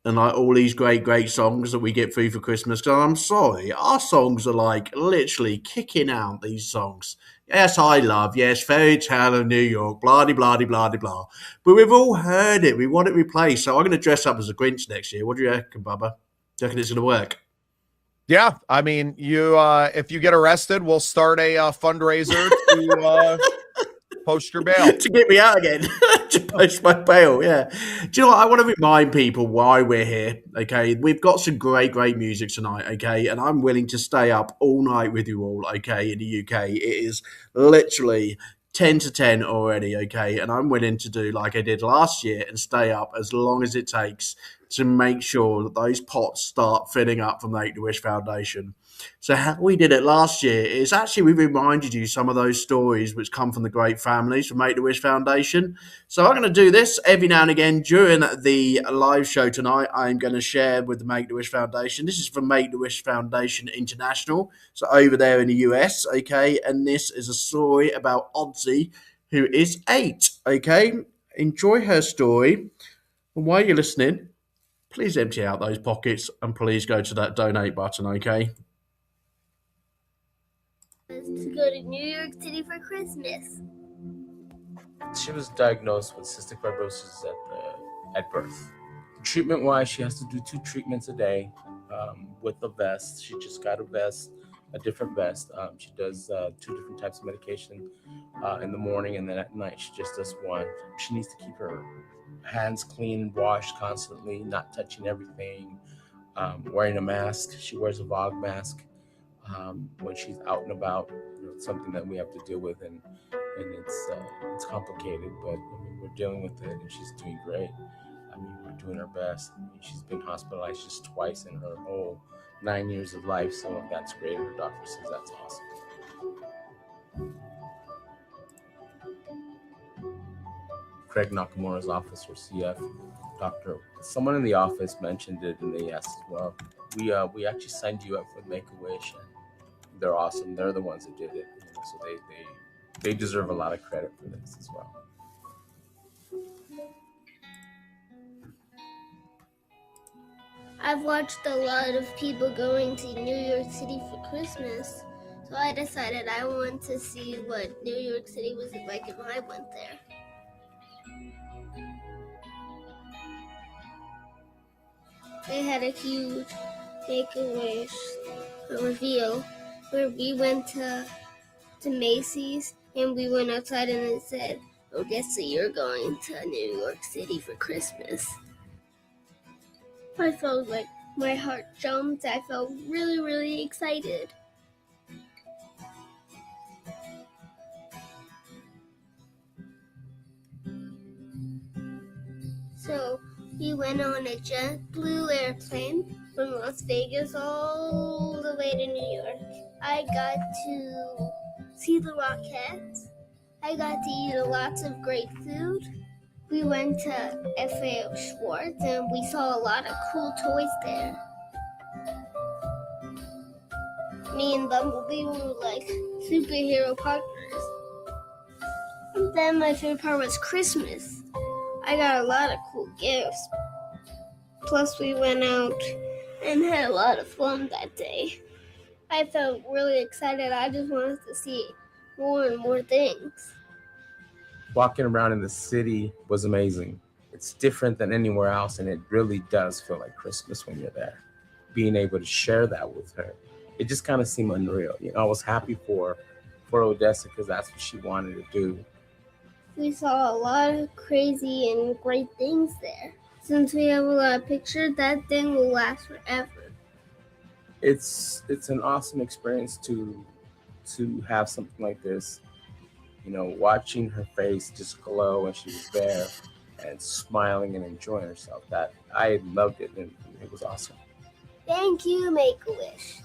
and like all these great songs that we get through for Christmas. Because I'm sorry, our songs are like literally kicking out these songs. Yes, I love, yes, Fairy Tale of New York, blah de blah de blah de blah. But we've all heard it. We want it replaced. So I'm going to dress up as a Grinch next year. What do you reckon, Bubba? Do you reckon it's going to work?
Yeah, I mean, you if you get arrested, we'll start a fundraiser to post your bail.
To get me out again, to post my bail. Yeah. Do you know what? I want to remind people why we're here. Okay, we've got some great music tonight. Okay, and I'm willing to stay up all night with you all. Okay, in the UK, it is literally 10 to 10 already. Okay, and I'm willing to do like I did last year and stay up as long as it takes to make sure that those pots start filling up from the Make a Wish Foundation. So how we did it last year is actually we reminded you some of those stories which come from the great families from Make the Wish Foundation. So I'm going to do this every now and again during the live show tonight. I'm going to share with the Make the Wish Foundation. This is from Make the Wish Foundation International, so over there in the US, okay? And this is a story about Oddsy, who is 8, okay? Enjoy her story. And while you're listening, please empty out those pockets and please go to that donate button, okay?
To go to New York City for Christmas.
She was diagnosed with cystic fibrosis at birth. Treatment-wise, she has to do 2 treatments a day with a vest. She just got a different vest. She does 2 different types of medication in the morning, and then at night she just does 1. She needs to keep her hands clean, washed constantly, not touching everything, wearing a mask. She wears a VOG mask when she's out and about. It's something that we have to deal with, and it's complicated, but I mean, we're dealing with it, and she's doing great. I mean, we're doing our best. I mean, she's been hospitalized just twice in her whole 9 years of life, so that's great. Her doctor says that's awesome. Craig Nakamura's office, or CF doctor. Someone in the office mentioned it, and they asked, well, we actually signed you up for Make-A-Wish, and they're awesome. They're the ones that did it, so they deserve a lot of credit for this as well.
I've watched a lot of people going to New York City for Christmas, so I decided I want to see what New York City was like if I went there. They had a huge Make-A-Wish reveal where we went to Macy's, and we went outside and it said, "Oh, guess so you're going to New York City for Christmas." I felt like my heart jumped. I felt really, really excited. So we went on a JetBlue airplane from Las Vegas all the way to New York. I got to see the Rockettes. I got to eat lots of great food. We went to FAO Schwartz and we saw a lot of cool toys there. Me and Bumblebee were like superhero partners. And then my favorite part was Christmas. I got a lot of cool gifts. Plus we went out and had a lot of fun that day. I felt really excited. I just wanted to see more and more things.
Walking around in the city was amazing. It's different than anywhere else, and it really does feel like Christmas when you're there. Being able to share that with her, it just kind of seemed unreal. I was happy for Odessa because that's what she wanted to do.
We saw a lot of crazy and great things there. Since we have a lot of pictures, that thing will last forever.
It's an awesome experience to have something like this. Watching her face just glow when she was there and smiling and enjoying herself. That I loved it, and it was awesome.
Thank you, Make-A-Wish.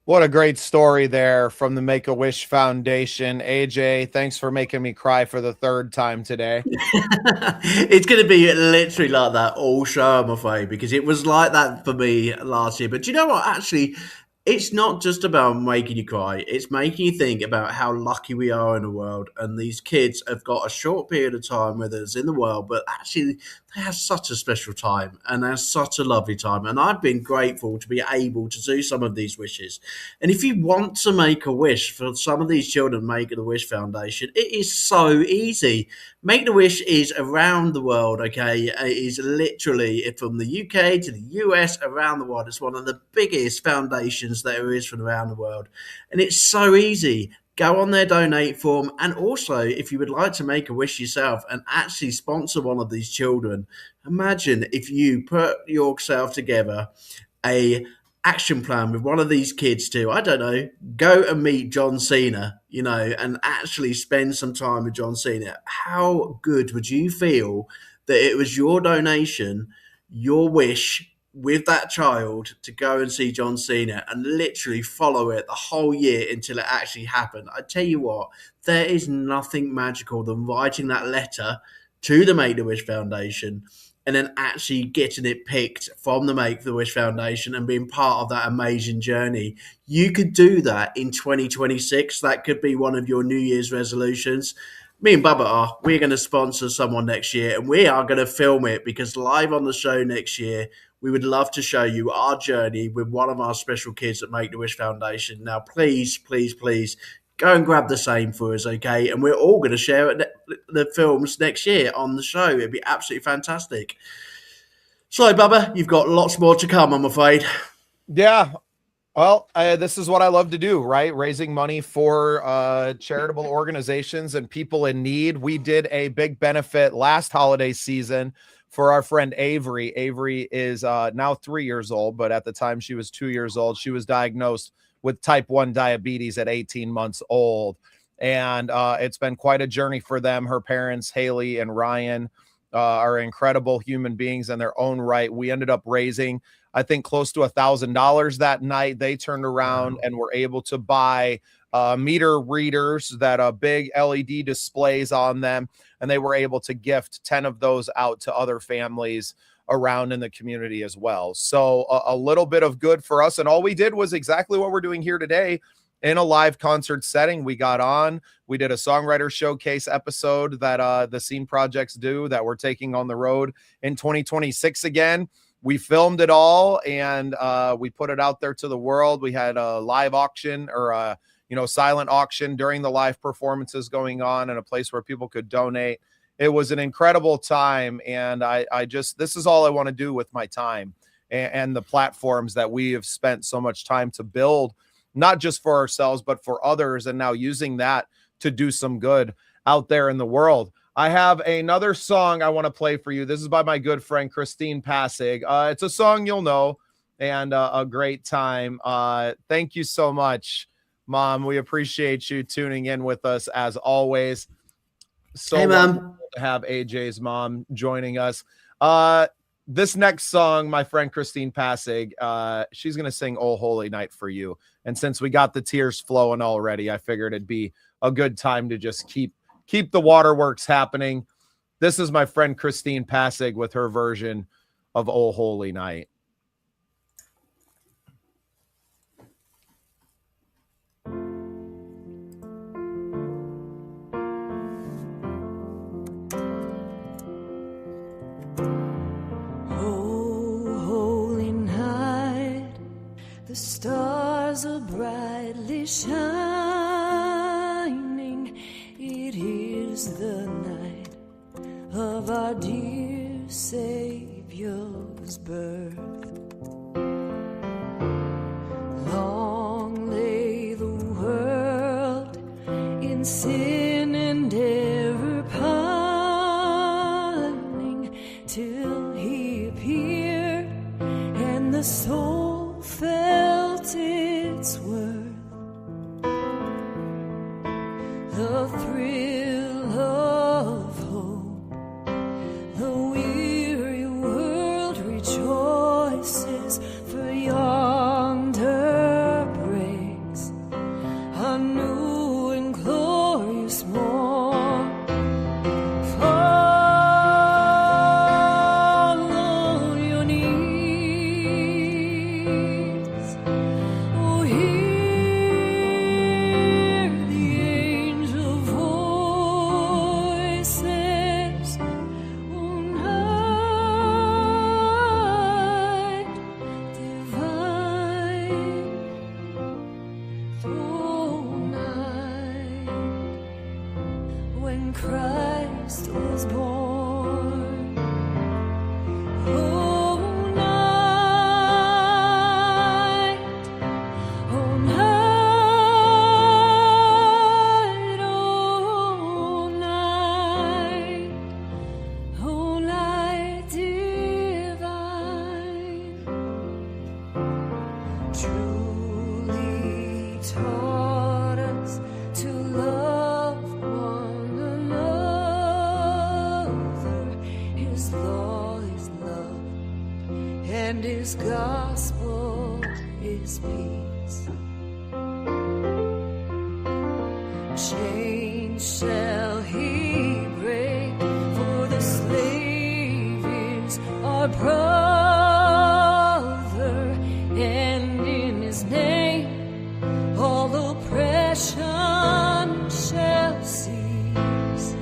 What a great story there from the Make-A-Wish Foundation. AJ, thanks for making me cry for the 3rd time today.
It's going to be literally like that all show, I'm afraid, because it was like that for me last year. But do you know what? Actually, it's not just about making you cry. It's making you think about how lucky we are in the world. And these kids have got a short period of time with us in the world, but actually they have such a special time and they have such a lovely time. And I've been grateful to be able to do some of these wishes. And if you want to make a wish for some of these children, Make the Wish Foundation, it is so easy. Make the Wish is around the world, okay? It is literally from the UK to the US, around the world. It's one of the biggest foundations there is from around the world. And it's so easy. Go on their donate form. And also, if you would like to make a wish yourself and actually sponsor one of these children, imagine if you put yourself together a action plan with one of these kids to, I don't know, go and meet John Cena, you know, and actually spend some time with John Cena, how good would you feel that it was your donation, your wish with that child to go and see John Cena and literally follow it the whole year until it actually happened? I tell you what, there is nothing magical than writing that letter to the Make-A-Wish Foundation and then actually getting it picked from the Make-A-Wish Foundation and being part of that amazing journey. You could do that in 2026. That could be one of your New Year's resolutions. Me and Bubba we're going to sponsor someone next year, and we are going to film it, because live on the show next year, we would love to show you our journey with one of our special kids at Make-A-Wish Foundation. Now, please, please, please, go and grab the same for us, okay? And we're all going to share the films next year on the show. It'd be absolutely fantastic. So, Bubba, you've got lots more to come, I'm afraid.
Yeah. Well, this is what I love to do, right? Raising money for charitable organizations and people in need. We did a big benefit last holiday season for our friend Avery. Avery is now 3 years old, but at the time she was 2 years old. She was diagnosed with type 1 diabetes at 18 months old. And it's been quite a journey for them. Her parents, Haley and Ryan, are incredible human beings in their own right. We ended up raising, I think, close to $1,000 that night. They turned around and were able to buy meter readers that big LED displays on them. And they were able to gift 10 of those out to other families around in the community as well. So a little bit of good for us. And all we did was exactly what we're doing here today in a live concert setting. We got on, we did a songwriter showcase episode that the Scene Projects do that we're taking on the road in 2026 again. We filmed it all and we put it out there to the world. We had a live auction or a silent auction during the live performances going on in a place where people could donate. It was an incredible time. And I just, this is all I want to do with my time and the platforms that we have spent so much time to build, not just for ourselves, but for others. And now using that to do some good out there in the world. I have another song I want to play for you. This is by my good friend, Christine Passig. It's a song you'll know and a great time. Thank you so much, Mom. We appreciate you tuning in with us as always. So
hey, Mom.
To have AJ's mom joining us. This next song, my friend Christine Passig, she's going to sing Oh Holy Night for you. And since we got the tears flowing already, I figured it'd be a good time to just keep the waterworks happening. This is my friend Christine Passig with her version of Oh Holy Night.
The stars are brightly shining. It is the night of our dear Savior's birth. Long lay the world in sin and error pining, till he appeared and the soul felt its worth. The thrill of hope, the weary world rejoices, for yonder breaks a new and glorious morn. Fall on your knees, oh, hear the angel voices, oh, night divine, oh, night when Christ was born. Oh, night, oh, night, oh, night, oh, night divine. and his gospel is peace. Chains shall he break, for the slave is our brother, and in his name all oppression shall cease.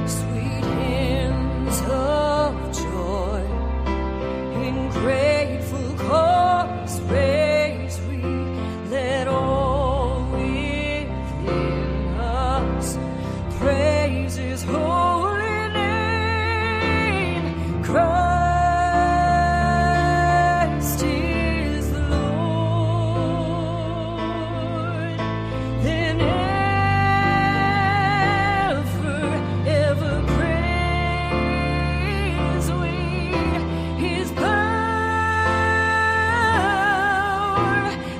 Sweet hymns of joy in grateful chorus raise we, let all within us praise his holy name. Christ is the Lord. Then ever praise we his power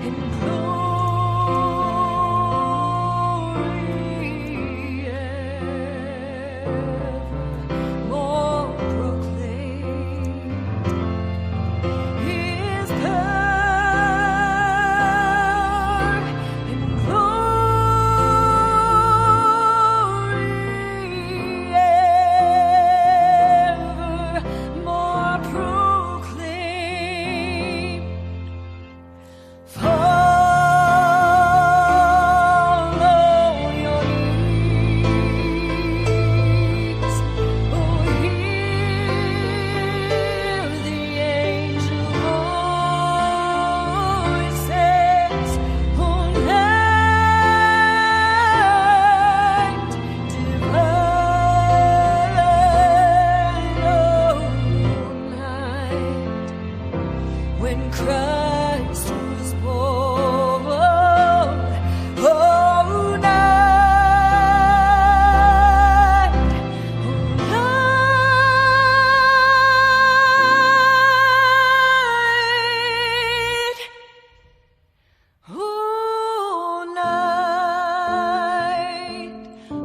and glory evermore proclaim his power and glory evermore proclaim. Follow your leads. Oh, hear the angel voices. Oh, night divine. Oh, night when Christ was born. Oh, night, oh, night,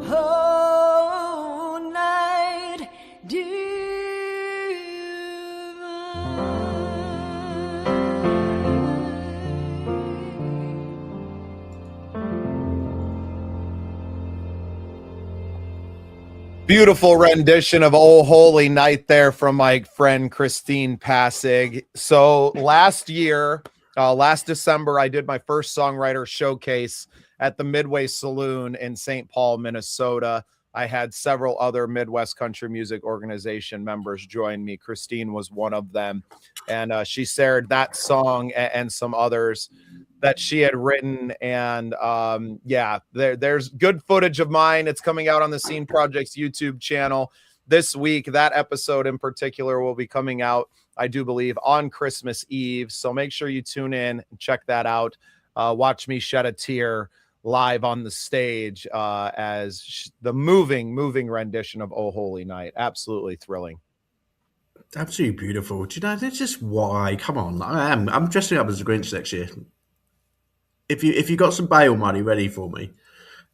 oh, night divine.
Beautiful rendition of "Oh Holy Night" there from my friend Christine Passig. So last year, last December, I did my first songwriter showcase at the Midway Saloon in St. Paul, Minnesota. I had several other Midwest Country Music Organization members join me. Christine was one of them, and she shared that song and some others that she had written. And yeah, there's good footage of mine. It's coming out on the Scene Project's YouTube channel this week. That episode in particular will be coming out, I do believe, on Christmas Eve. So make sure you tune in and check that out. Watch me shed a tear live on the stage as the moving rendition of "Oh Holy Night." Absolutely thrilling.
Absolutely beautiful. Do you know, that's just why. Come on, I'm dressing up as a Grinch next year. If you got some bail money ready for me,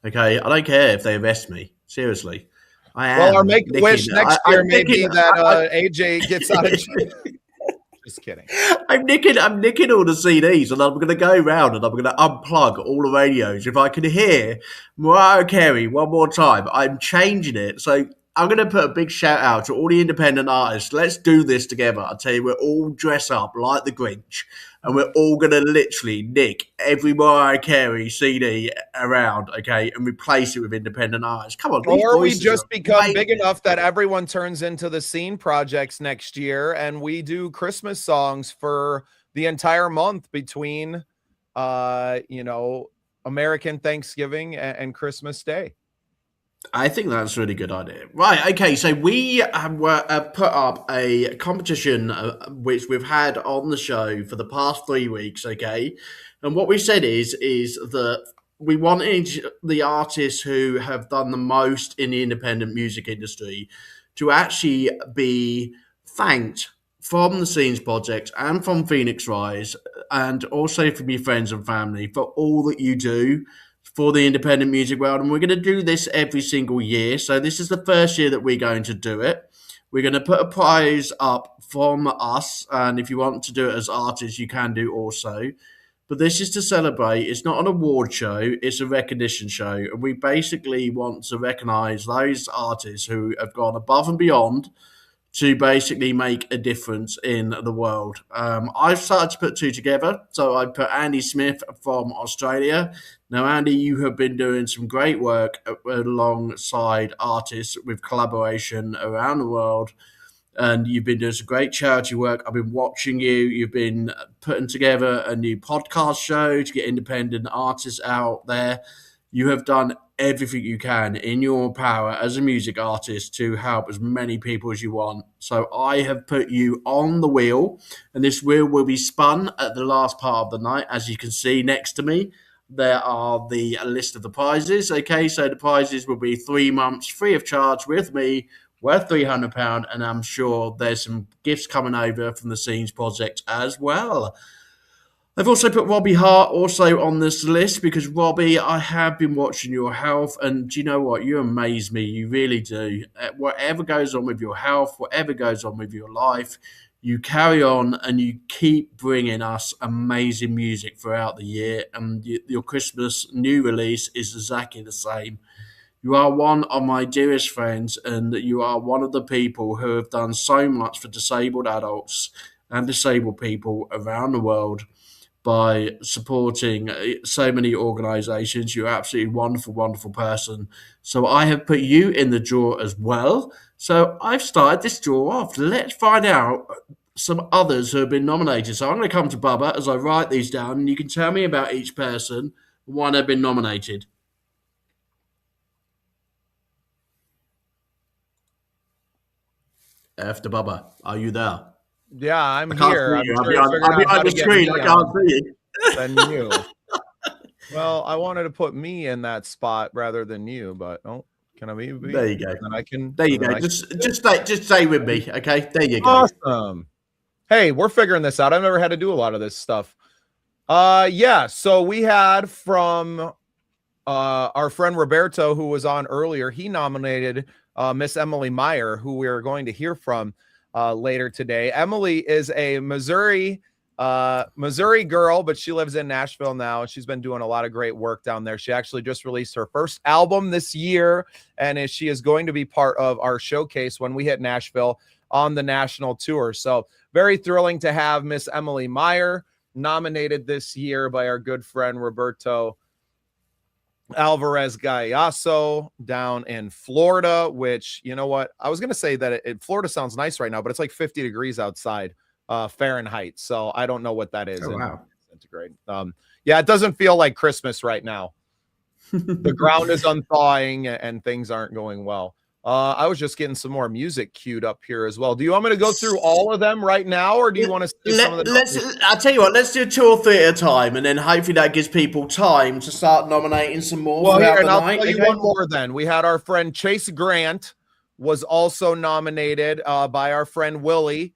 okay, I don't care if they arrest me. Seriously, I am.
Well, our Make-A-Wish next year may be that AJ gets out of jail. Just kidding.
I'm nicking all the CDs, and I'm going to go around and I'm going to unplug all the radios. If I can hear Mariah Carey one more time, I'm changing it. So I'm going to put a big shout out to all the independent artists. Let's do this together. I tell you, we're all dress up like the Grinch, and we're all going to literally nick every Mariah Carey CD around, okay, and replace it with independent artists. Come on.
Or we just become big enough that everyone turns into the Scene Projects next year, and we do Christmas songs for the entire month between, American Thanksgiving and Christmas Day.
I think that's a really good idea. Right, okay, so we put up a competition which we've had on the show for the past 3 weeks, okay? And what we said is that we wanted the artists who have done the most in the independent music industry to actually be thanked from the Scenes Project and from Phoenix Rise, and also from your friends and family for all that you do for the independent music world. And we're going to do this every single year. So this is the first year that we're going to do it. We're going to put a prize up from us. And if you want to do it as artists, you can do also. But this is to celebrate. It's not an award show, it's a recognition show. And we basically want to recognize those artists who have gone above and beyond to basically make a difference in the world. I've started to put two together. So I put Andy Smith from Australia. Now, Andy, you have been doing some great work alongside artists with collaboration around the world. And you've been doing some great charity work. I've been watching you. You've been putting together a new podcast show to get independent artists out there. You have done everything you can in your power as a music artist to help as many people as you want. So I have put you on the wheel, and this wheel will be spun at the last part of the night. As you can see next to me, there are the list of the prizes. Okay, so the prizes will be 3 months free of charge with me, worth £300, and I'm sure there's some gifts coming over from the Scenes Project as well. I've also put Robbie Hart also on this list because, Robbie, I have been watching your health, and do you know what? You amaze me. You really do. Whatever goes on with your health, whatever goes on with your life, you carry on and you keep bringing us amazing music throughout the year, and your Christmas new release is exactly the same. You are one of my dearest friends, and you are one of the people who have done so much for disabled adults and disabled people around the world by supporting so many organizations. You're absolutely wonderful, wonderful person. So I have put you in the draw as well. So I've started this draw off. Let's find out some others who have been nominated. So I'm going to come to Bubba as I write these down, and you can tell me about each person, why they've been nominated. After Bubba, are you there?
Yeah, I'm
I can't
here.
see you.
I'm
I'm
sure you're
behind,
figuring out how
the
to get
screen.
me
I can't
on
see you.
than you. Well, I wanted to put me in that spot rather than you, but oh, can I be?
There you go.
Then I can.
There you
then
go.
I
Just stay with me, okay? There you go.
Awesome. Hey, we're figuring this out. I've never had to do a lot of this stuff. Yeah. So we had from our friend Roberto, who was on earlier. He nominated Miss Emily Meyer, who we are going to hear from later today. Emily is a Missouri girl, but she lives in Nashville now, and she's been doing a lot of great work down there. She actually just released her first album this year, and she is going to be part of our showcase when we hit Nashville on the national tour. So very thrilling to have Miss Emily Meyer nominated this year by our good friend Roberto Alvarez Gallaso down in Florida, which, you know what, I was going to say that Florida sounds nice right now, but it's like 50 degrees outside Fahrenheit. So I don't know what that is.
Oh, wow.
Centigrade. Yeah, it doesn't feel like Christmas right now. The ground is unthawing and things aren't going well. I was just getting some more music queued up here as well. Do you want me to go through all of them right now, or do you want to see some of the?
I'll tell you what. Let's do 2 or 3 at a time, and then hopefully that gives people time to start nominating some more.
Well, here, and I'll
night.
tell you one more. Then we had our friend Chase Grant was also nominated by our friend Willie,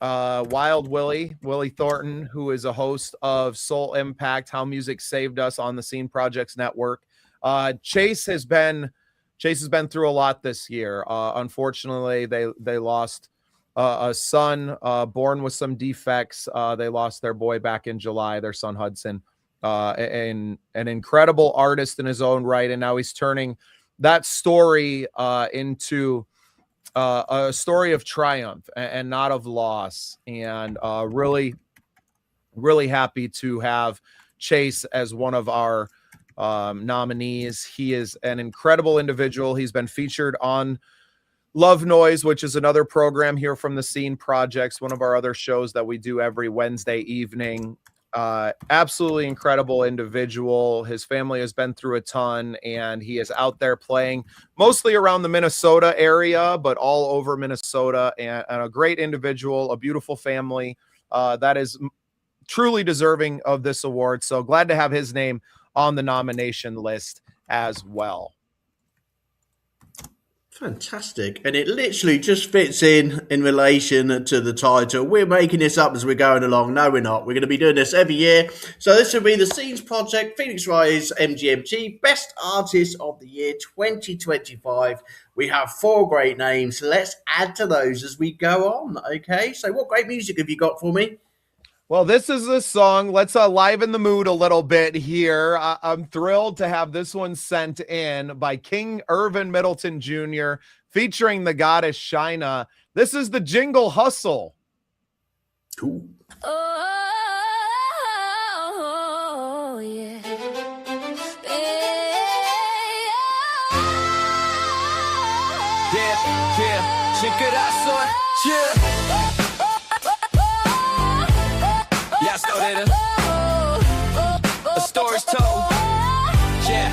Wild Willie Thornton, who is a host of Soul Impact: How Music Saved Us on the Scene Projects Network. Chase has been through a lot this year. Unfortunately, they lost a son born with some defects. They lost their boy back in July, their son Hudson, and an incredible artist in his own right. And now he's turning that story into a story of triumph and not of loss. And really, really happy to have Chase as one of our nominees. He is an incredible individual. He's been featured on Love Noise, which is another program here from the Scene Projects, one of our other shows that we do every Wednesday evening. Absolutely incredible individual. His family has been through a ton, and he is out there playing mostly around the Minnesota area, but all over Minnesota, and a great individual, a beautiful family that is truly deserving of this award. So glad to have his name on the nomination list as well.
Fantastic. And it literally just fits in relation to the title. We're making this up as we're going along. No, we're not. We're going to be doing this every year. So this will be the Scenes Project, Phoenix Rise MGMT Best Artist of the Year 2025. We have 4 great names. Let's add to those as we go on. Okay. So what great music have you got for me?
Well, this is the song. Let's liven the mood a little bit here. I'm thrilled to have this one sent in by King Irvin Middleton Jr., featuring the goddess Shina. This is the Jingle Hustle.
Cool.
Oh, yeah.
Yeah, check it out, son. Yeah. Yeah, so that a story's told. Yeah.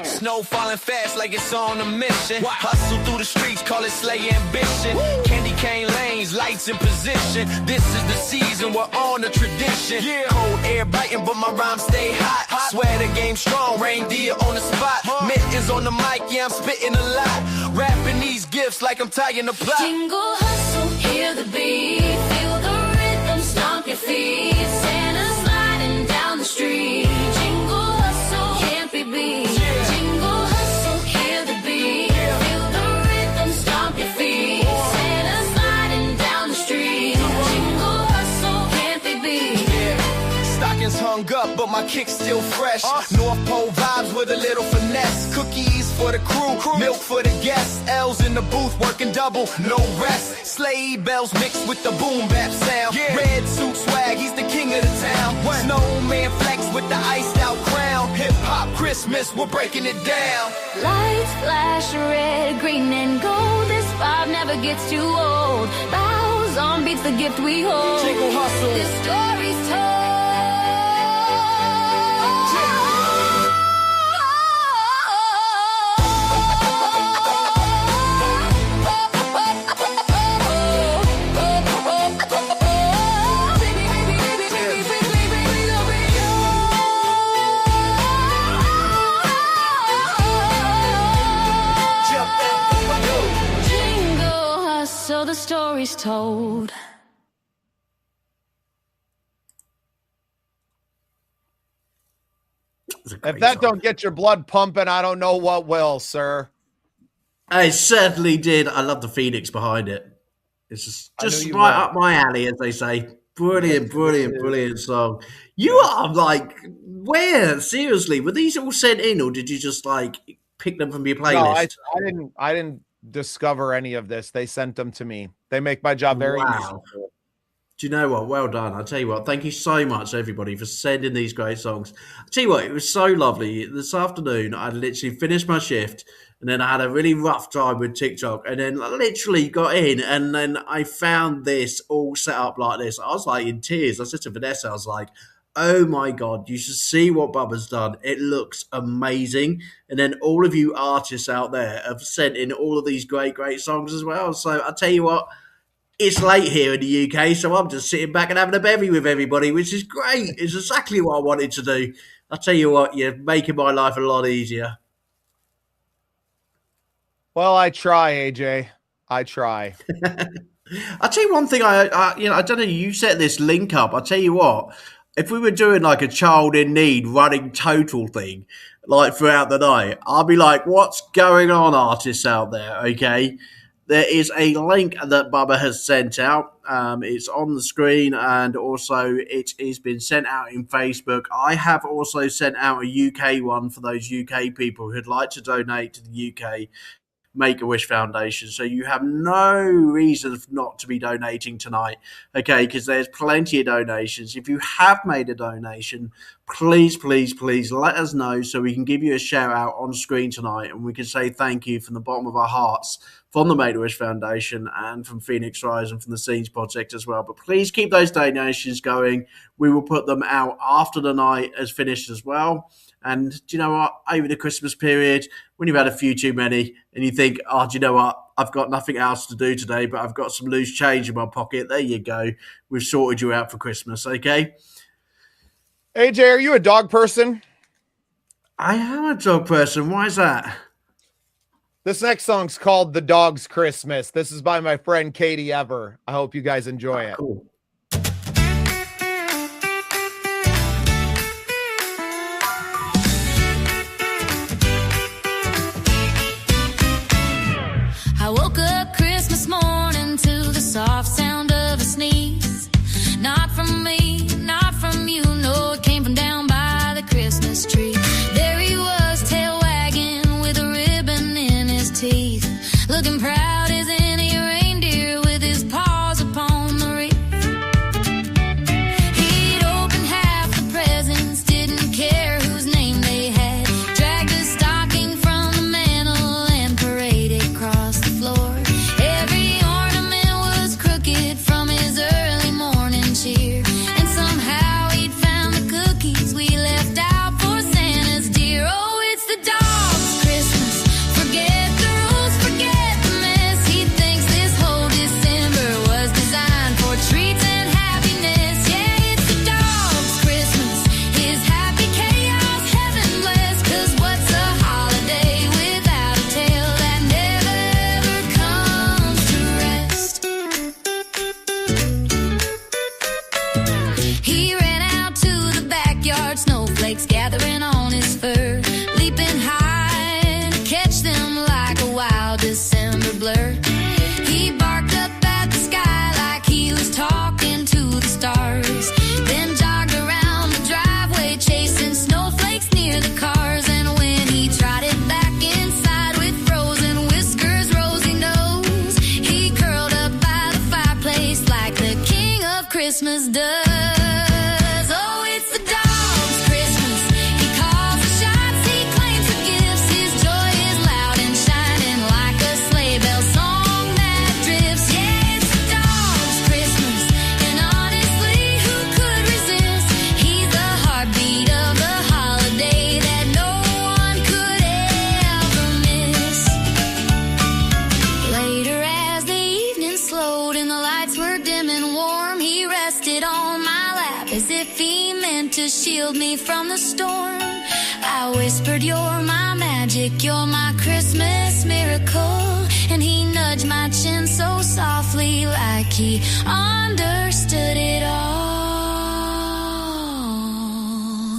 Snow falling fast like it's on a mission. Hustle through the streets, call it slay ambition. Candy cane lanes, lights in position. This is the season, we're on a tradition. Cold air biting, but my rhymes stay hot. Swear the game strong, reindeer on the spot. Mittens on the mic, yeah, I'm spitting a lot. Rapping these gifts like I'm tying the plot.
Jingle hustle, hear the beat, feel the rhythm, stomp your feet. Santa sliding down the street. Jingle hustle, can't be beat. Jingle hustle, hear the beat, feel the rhythm, stomp your feet. Santa sliding down the street. Jingle hustle, can't be beat.
Stockings hung up, but my kick's still fresh. North Pole vibes with a little finesse. Cookies for the crew, milk for the guests. L's in the booth working double, no rest. Sleigh bells mixed with the boom bap sound. Red suit swag, he's the king of the town. Snowman flex with the iced out crown. Hip hop Christmas, we're breaking it down.
Lights flash red, green and gold. This vibe never gets too old. Bows on beats the gift we hold.
Jingle hustle.
This story's told. Jingle hustle, the story's told.
If that don't get your blood pumping, I don't know what will, sir.
I certainly did. I love the Phoenix behind it. It's just
you
right
would.
up my alley, as they say. Brilliant song. You are like, where? Seriously, were these all sent in, or did you just like pick them from your playlist?
No, I didn't discover any of this. They sent them to me. They make my job very easy.
Do you know what? Well done. I'll tell you what, thank you so much, everybody, for sending these great songs. I'll tell you what, it was so lovely. This afternoon, I literally finished my shift, and then I had a really rough time with TikTok, and then I literally got in, and then I found this all set up like this. I was like in tears. I said to Vanessa, I was like, oh my God, you should see what Bubba's done. It looks amazing. And then all of you artists out there have sent in all of these great songs as well. So I'll tell you what, it's late here in the UK, so I'm just sitting back and having a bevy with everybody, which is great. It's exactly what I wanted to do. I'll tell you what, you're making my life a lot easier.
Well, I try, AJ. I try.
I'll tell you one thing. I don't know. You set this link up. I'll tell you what. If we were doing like a child in need running total thing, like throughout the night, I'll be like, "What's going on, artists out there?" Okay. There is a link that Bubba has sent out. It's on the screen, and also it has been sent out in Facebook. I have also sent out a UK one for those UK people who'd like to donate to the UK Make-A-Wish Foundation. So you have no reason not to be donating tonight, okay, because there's plenty of donations. If you have made a donation, please let us know so we can give you a shout out on screen tonight, and we can say thank you from the bottom of our hearts from the Make-A-Wish Foundation and from Phoenix Rise and from the Scenes Project as well. But please keep those donations going. We will put them out after the night has finished as well. And do you know what? Over the Christmas period, when you've had a few too many and you think, oh, do you know what? I've got nothing else to do today, but I've got some loose change in my pocket. There you go. We've sorted you out for Christmas, okay?
AJ, are you a dog person?
I am a dog person. Why is that?
This next song's called The Dog's Christmas. This is by my friend Katie Ever. I hope you guys enjoy it.
Cool.
I woke up Christmas morning to the soft sound of a sneeze. Not from me, not from you, no, it came from down by the Christmas tree. There he was, tail wagging with a ribbon in his teeth, looking proud as any reindeer with his paws upon the wreath. He'd opened half the presents, didn't care whose name they had, dragged a stocking from the mantle and paraded across the floor. Every ornament was crooked from his early morning cheer, and somehow he'd found the cookies we left out for Santa's dear. Oh, it's the dog's Christmas. Forget the rules, forget the mess. He thinks this whole December was designed for treats and happiness. Yeah, it's the dog's Christmas. His happy chaos, heaven blessed. 'Cause what's a holiday without a tale that never ever comes to rest? He ran out to the backyard, snowflakes gathering on his fur, leaping high to catch them like a wild December blur. He barked up at the sky like he was talking to the stars, then jogged around the driveway chasing snowflakes near the cars. And when he trotted back inside with frozen whiskers, rosy nose, he curled up by the fireplace like the king of Christmas does. Oh, it's the dog's Christmas. He calls the shots, he claims the gifts. His joy is loud and shining like a sleigh bell song that drifts. Yeah, it's the dog's Christmas. And honestly, who could resist? He's the heartbeat of the holiday that no one could ever miss. Later, as the evening slowed and the lights were dim and warm, he rested on my lap as if he meant to shield me from the storm. I whispered, "You're my magic, you're my Christmas miracle." And he nudged my chin so softly like he understood it all.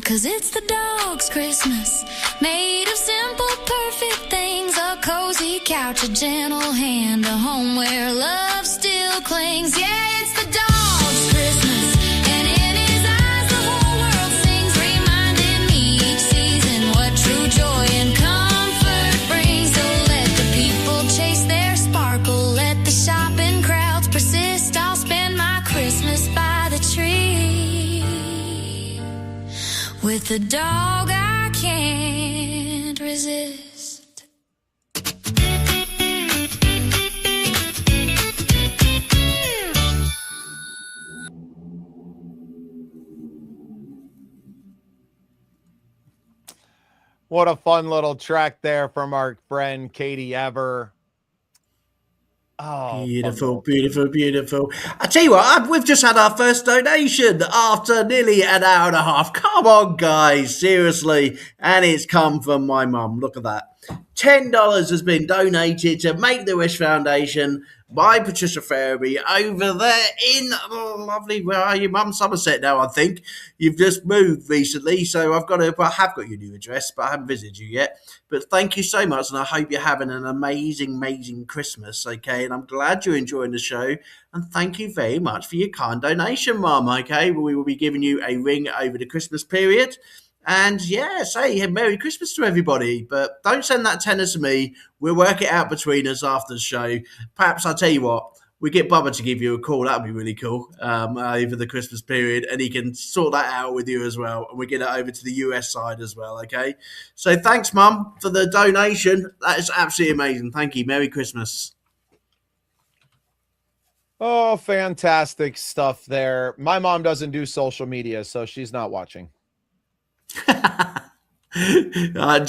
'Cause it's the dog's Christmas, made of simple, perfect things. A cozy couch, a gentle hand, a home where love still clings. Yeah, it's the dog's Christmas. And in his eyes the whole world sings, reminding me each season what true joy and comfort brings. So let the people chase their sparkle, let the shopping crowds persist. I'll spend my Christmas by the tree with the dog I can't resist.
What a fun little track there from our friend Katie Ever. Oh,
Beautiful, beautiful, beautiful. I tell you what, we've just had our first donation after nearly an hour and a half. Come on, guys, seriously. And it's come from my mum. Look at that. $10 has been donated to Make the Wish Foundation by Patricia Ferry over there in lovely, where are you, Mum? Somerset now, I think. You've just moved recently, so I have got your new address, but I haven't visited you yet. But thank you so much, and I hope you're having an amazing, amazing Christmas, okay? And I'm glad you're enjoying the show, and thank you very much for your kind donation, Mum, okay? We will be giving you a ring over the Christmas period. And yeah, say Merry Christmas to everybody. But don't send that tenner to me. We'll work it out between us after the show. Perhaps I'll tell you what, we get Bubba to give you a call. That'd be really cool over the Christmas period. And he can sort that out with you as well. And we get it over to the US side as well, okay? So thanks, Mum, for the donation. That is absolutely amazing. Thank you. Merry Christmas.
Oh, fantastic stuff there. My mom doesn't do social media, so she's not watching.
Do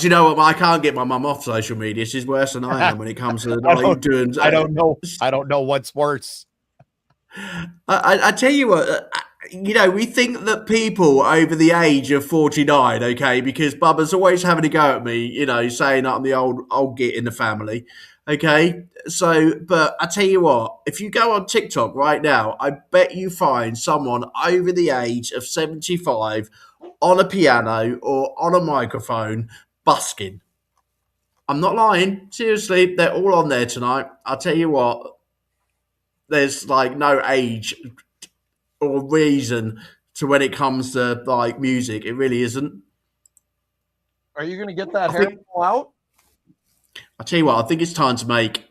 you know what? I can't get my mum off social media. She's worse than I am when it comes to
I don't know what's worse.
I tell you what, we think that people over the age of 49, okay, because Bubba's always having a go at me, saying I'm the old git in the family, okay. So, but I tell you what, if you go on TikTok right now, I bet you find someone over the age of 75 on a piano or on a microphone busking. I'm not lying. Seriously, they're all on there tonight. I'll tell you what, there's like no age or reason to when it comes to like music. It really isn't.
Are you going to get that
I think
hairball out?
I tell you what. I think it's time to make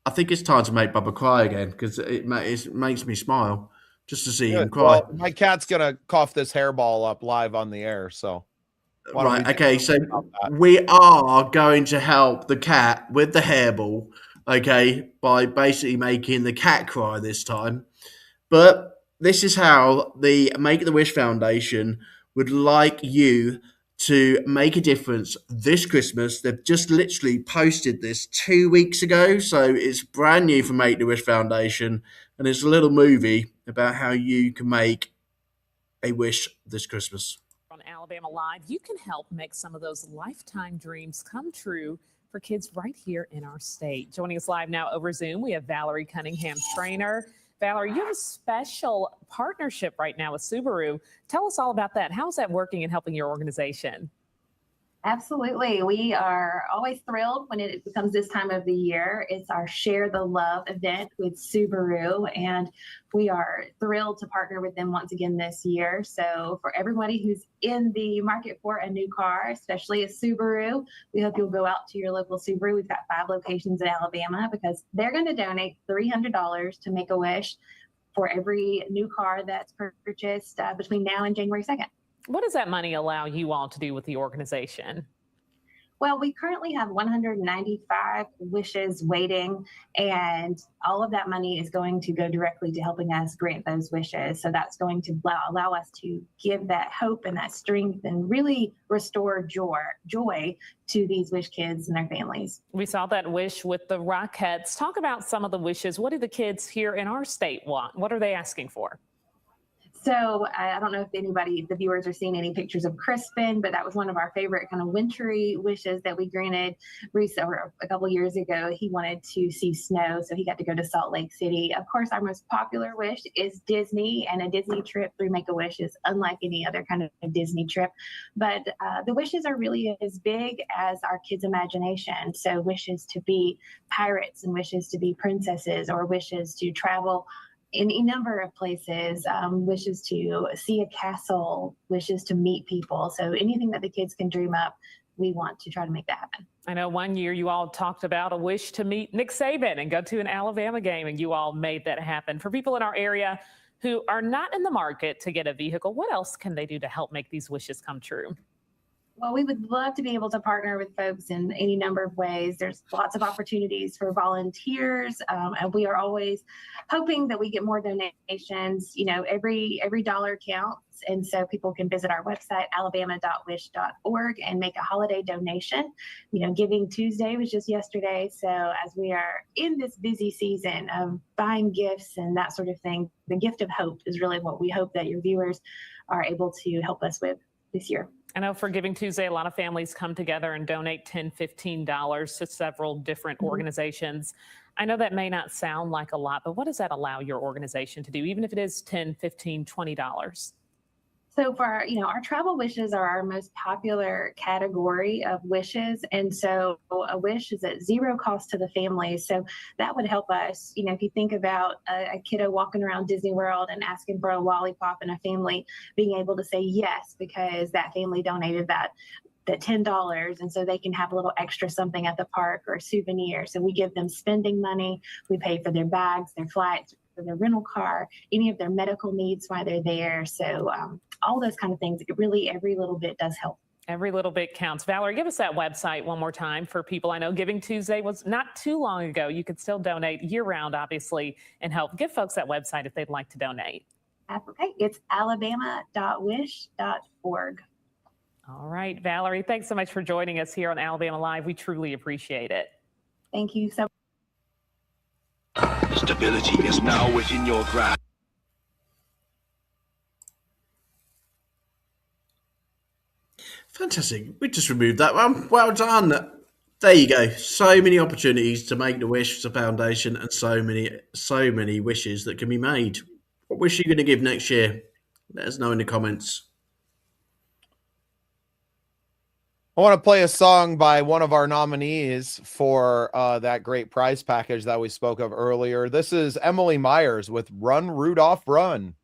Bubba cry again because it makes me smile just to see him
Good.
cry.
Well, my cat's going to cough this hairball up live on the air. So why don't we
Right.
do
Okay. So
something about that?
we are going to help the cat with the hairball. Okay, by basically making the cat cry this time. But this is how the Make the Wish Foundation would like you to make a difference this Christmas. They've just literally posted this 2 weeks ago, so it's brand new for Make the Wish Foundation, and it's a little movie about how you can make a wish this Christmas.
On Alabama Live, you can help make some of those lifetime dreams come true for kids right here in our state. Joining us live now over Zoom, we have Valerie Cunningham, trainer. Valerie, you have a special partnership right now with Subaru. Tell us all about that. How is that working and helping your organization?
Absolutely. We are always thrilled when it becomes this time of the year. It's our Share the Love event with Subaru, and we are thrilled to partner with them once again this year. So for everybody who's in the market for a new car, especially a Subaru, we hope you'll go out to your local Subaru. We've got 5 locations in Alabama because they're going to donate $300 to Make-A-Wish for every new car that's purchased between now and January 2nd.
What does that money allow you all to do with the organization?
Well, we currently have 195 wishes waiting, and all of that money is going to go directly to helping us grant those wishes. So that's going to allow us to give that hope and that strength and really restore joy to these wish kids and their families.
We saw that wish with the Rockettes. Talk about some of the wishes. What do the kids here in our state want? What are they asking for?
So I don't know if the viewers are seeing any pictures of Crispin, but that was one of our favorite kind of wintry wishes that we granted a couple years ago. He wanted to see snow, so he got to go to Salt Lake City. Of course, our most popular wish is Disney, and a Disney trip through Make-A-Wish is unlike any other kind of Disney trip. But the wishes are really as big as our kids' imagination. So wishes to be pirates and wishes to be princesses, or wishes to travel in a number of places, wishes to see a castle, wishes to meet people. So anything that the kids can dream up, we want to try to make that happen.
I know one year you all talked about a wish to meet Nick Saban and go to an Alabama game, and you all made that happen. For people in our area who are not in the market to get a vehicle, what else can they do to help make these wishes come true?
Well, we would love to be able to partner with folks in any number of ways. There's lots of opportunities for volunteers, and we are always hoping that we get more donations. Every dollar counts, and so people can visit our website, alabama.wish.org, and make a holiday donation. Giving Tuesday was just yesterday, so as we are in this busy season of buying gifts and that sort of thing, the gift of hope is really what we hope that your viewers are able to help us with this year.
I know for Giving Tuesday, a lot of families come together and donate $10, $15 to several different organizations. I know that may not sound like a lot, but what does that allow your organization to do, even if it is $10, $15, $20?
So for our travel wishes are our most popular category of wishes. And so a wish is at zero cost to the family. So that would help us, if you think about a kiddo walking around Disney World and asking for a lollipop, and a family being able to say yes because that family donated that $10, and so they can have a little extra something at the park or a souvenir. So we give them spending money. We pay for their bags, their flights, for their rental car, any of their medical needs while they're there. So all those kind of things, really every little bit does help.
Every little bit counts. Valerie, give us that website one more time for people. I know Giving Tuesday was not too long ago. You could still donate year-round, obviously, and help. Give folks that website if they'd like to donate.
Okay, it's alabama.wish.org.
All right, Valerie, thanks so much for joining us here on Alabama Live. We truly appreciate it.
Thank you so much.
Stability is now within your grasp.
Fantastic. We just removed that one. Well done. There you go. So many opportunities to make the wish to Foundation, and so many wishes that can be made. What wish are you going to give next year? Let us know in the comments.
I want to play a song by one of our nominees for that great prize package that we spoke of earlier. This is Emily Myers with Run, Rudolph, Run.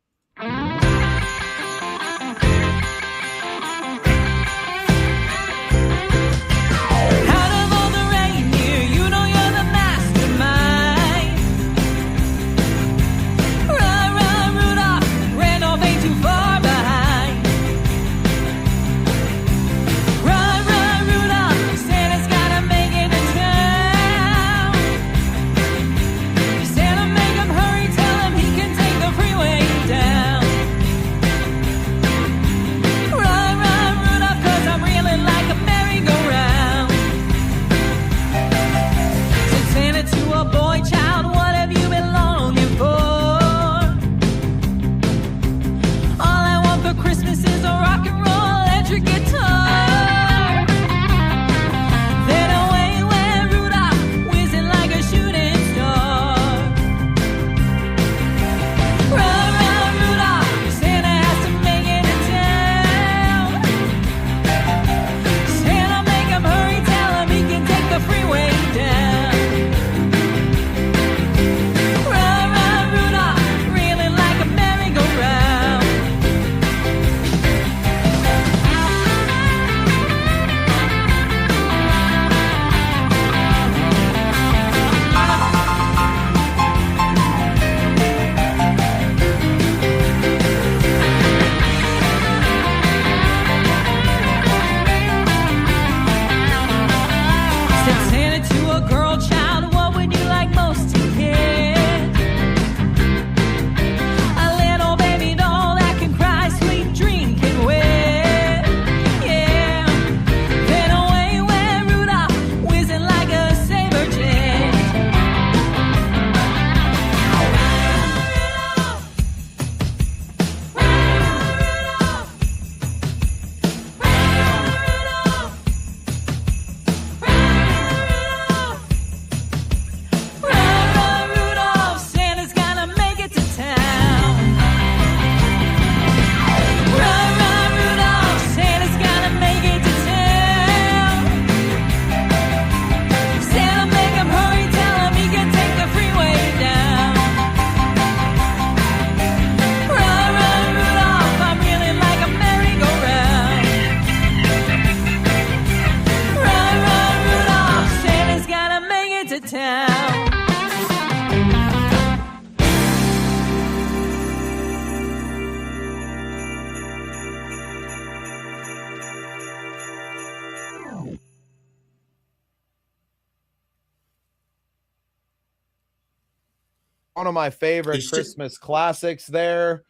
One of my favorite Christmas classics there.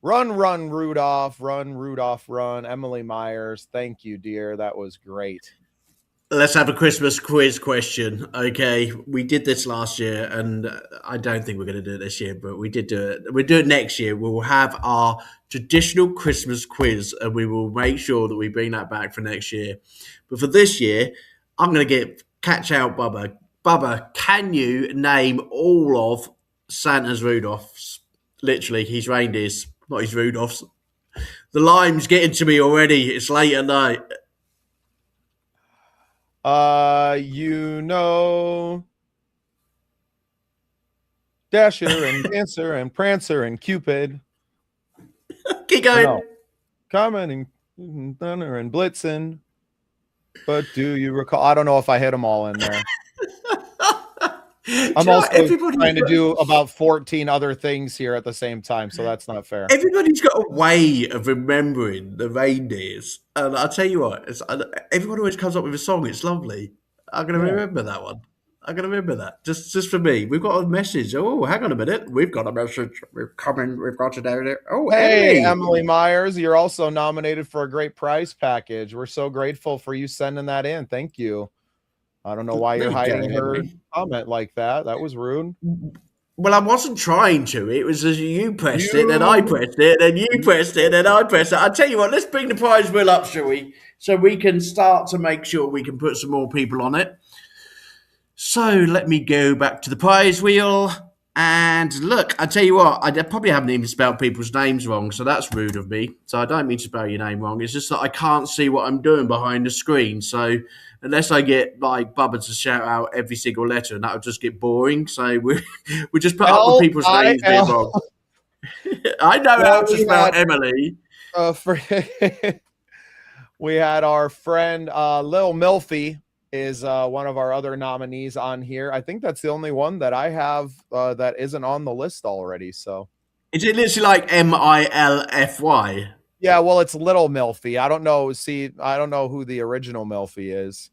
Run, run, Rudolph, run. Emily Myers. Thank you, dear. That was great.
Let's have a Christmas quiz question. Okay, we did this last year, and I don't think we're going to do it this year, but we did do it. We'll do it next year. We will have our traditional Christmas quiz, and we will make sure that we bring that back for next year. But for this year, I'm going to catch out Bubba. Bubba, can you name all of Santa's Rudolph's? Literally, his reindeers, not his Rudolph's. The lime's getting to me already. It's late at night.
Dasher and Dancer and Prancer and Cupid.
Keep going. No.
Comet and Thunder and Blitzen. But do you recall? I don't know if I hit them all in there. I'm also trying to do about 14 other things here at the same time, so that's not fair.
Everybody's got a way of remembering the reindeers. And I'll tell you what, everyone always comes up with a song. It's lovely. I'm going to remember that one. I'm going to remember that. Just for me. We've got a message. Oh, hang on a minute. We've got a message. We've got to do it. Oh,
hey, Emily Myers, you're also nominated for a great prize package. We're so grateful for you sending that in. Thank you. I don't know why you're hiding her comment like that. That was rude.
Well, I wasn't trying to. It was as you pressed it, then I pressed it, then you pressed it, then I pressed it. I'll tell you what, let's bring the prize wheel up, shall we? So we can start to make sure we can put some more people on it. So let me go back to the prize wheel. And look, I tell you what, I probably haven't even spelled people's names wrong, so that's rude of me. So I don't mean to spell your name wrong. It's just that I can't see what I'm doing behind the screen. So unless I get like Bubba to shout out every single letter, and that would just get boring. So we just put up with people's names being wrong. I know how to spell Emily.
We had our friend Lil Milfy is one of our other nominees on here. I think that's the only one that I have that isn't on the list already. So
is it literally like Milfy?
Yeah, well, it's Little Milfy. I don't know. See, I don't know who the original Milfy is.